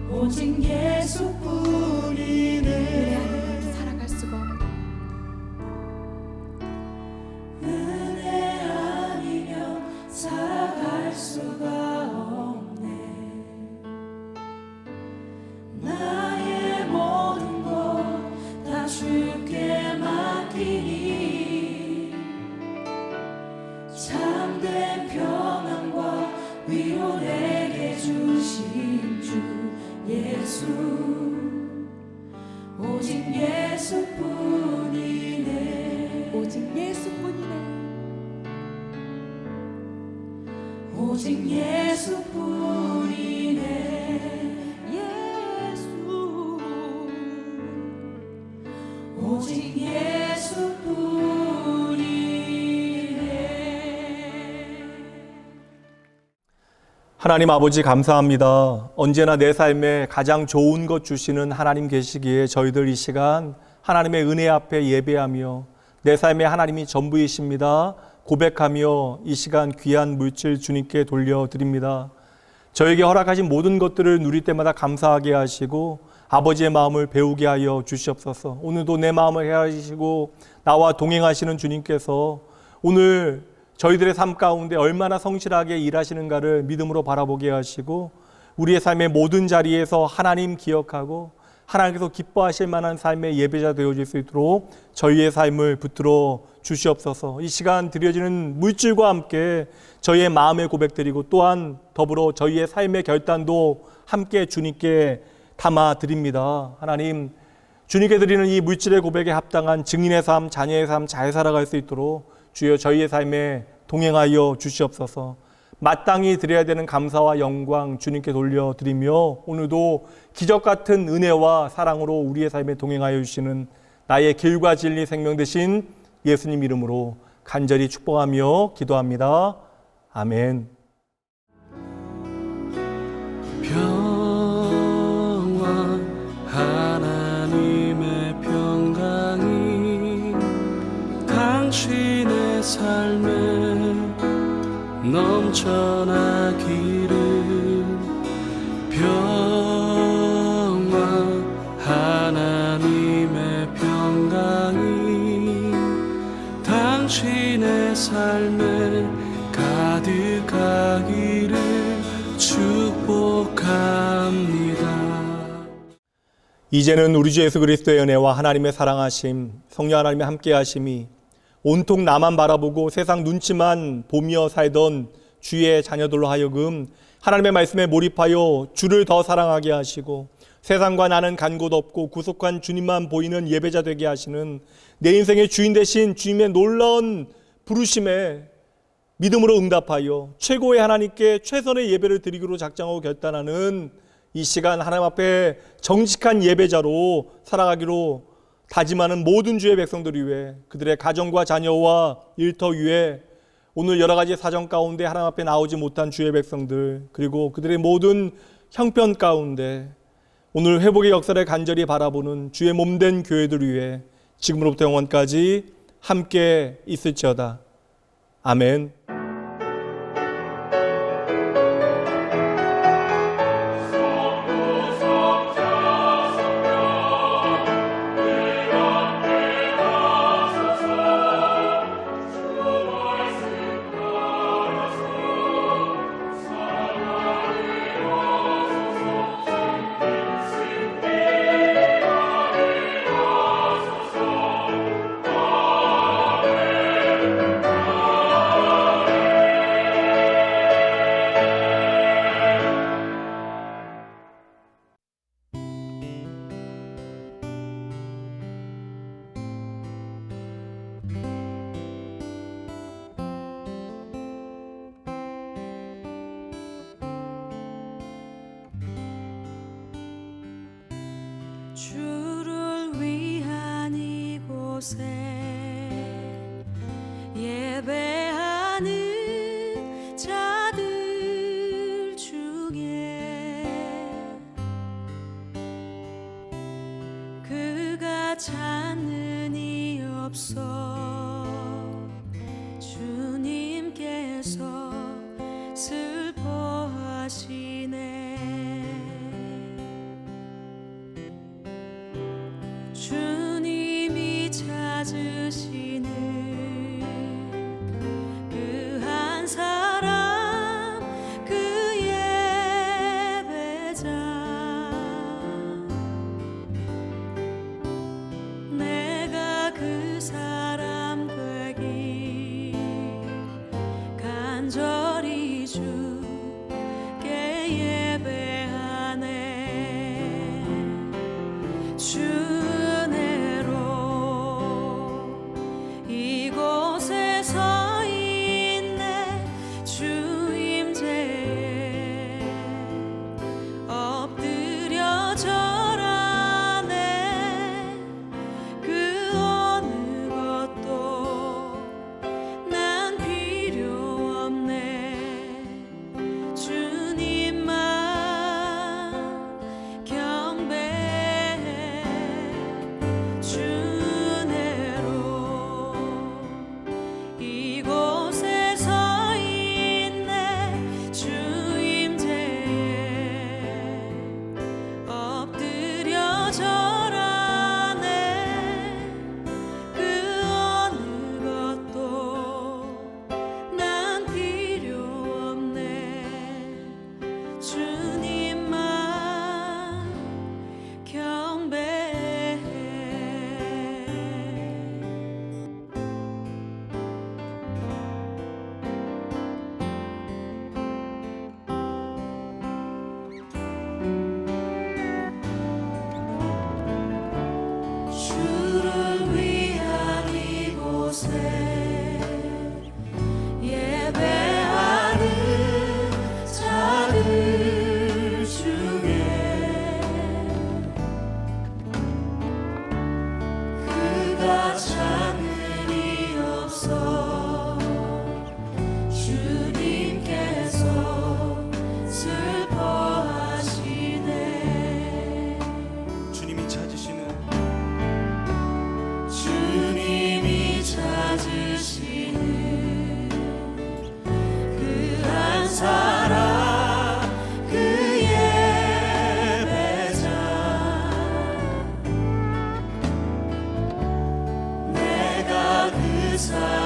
오직 예수뿐이네. 예수뿐이네 오직 예수뿐이네 오직 예수뿐이네 예수 오직 예수뿐이네. 하나님 아버지 감사합니다. 언제나 내 삶에 가장 좋은 것 주시는 하나님 계시기에 저희들 이 시간 하나님의 은혜 앞에 예배하며 내 삶에 하나님이 전부이십니다 고백하며 이 시간 귀한 물질 주님께 돌려드립니다. 저에게 허락하신 모든 것들을 누릴 때마다 감사하게 하시고 아버지의 마음을 배우게 하여 주시옵소서. 오늘도 내 마음을 헤아리시고 나와 동행하시는 주님께서 오늘 저희들의 삶 가운데 얼마나 성실하게 일하시는가를 믿음으로 바라보게 하시고 우리의 삶의 모든 자리에서 하나님 기억하고 하나님께서 기뻐하실 만한 삶의 예배자 되어질 수 있도록 저희의 삶을 붙들어 주시옵소서. 이 시간 드려지는 물질과 함께 저희의 마음의 고백드리고 또한 더불어 저희의 삶의 결단도 함께 주님께 담아 드립니다. 하나님, 주님께 드리는 이 물질의 고백에 합당한 증인의 삶, 자녀의 삶 잘 살아갈 수 있도록 주여 저희의 삶에 동행하여 주시옵소서. 마땅히 드려야 되는 감사와 영광 주님께 돌려드리며 오늘도 기적 같은 은혜와 사랑으로 우리의 삶에 동행하여 주시는 나의 길과 진리 생명 되신 예수님 이름으로 간절히 축복하며 기도합니다. 아멘. 하나님의 평강이 당신의 삶에 넘쳐나기를 평화 하나님의 평강이 당신의 삶에 가득하기를 축복합니다. 이제는 우리 주 예수 그리스도의 은혜와 하나님의 사랑하심, 성령 하나님의 함께하심이 온통 나만 바라보고 세상 눈치만 보며 살던 주의 자녀들로 하여금 하나님의 말씀에 몰입하여 주를 더 사랑하게 하시고 세상과 나는 간 곳 없고 구속한 주님만 보이는 예배자 되게 하시는 내 인생의 주인 되신 주님의 놀라운 부르심에 믿음으로 응답하여 최고의 하나님께 최선의 예배를 드리기로 작정하고 결단하는 이 시간 하나님 앞에 정직한 예배자로 살아가기로 다짐하는 모든 주의 백성들을 위해 그들의 가정과 자녀와 일터 위에 오늘 여러 가지 사정 가운데 하나님 앞에 나오지 못한 주의 백성들 그리고 그들의 모든 형편 가운데 오늘 회복의 역사를 간절히 바라보는 주의 몸된 교회들을 위해 지금으로부터 영원까지 함께 있을지어다. 아멘. 주를 위한 이곳에 예배하는 자들 중에 그가 찾는 이 없어 주님께서 슬퍼하시네. 주님이 찾으시는 그 한 사람 그 예배자 내가 그 사람 되기 간절히 주께 예배하네. 주 은혜로 사랑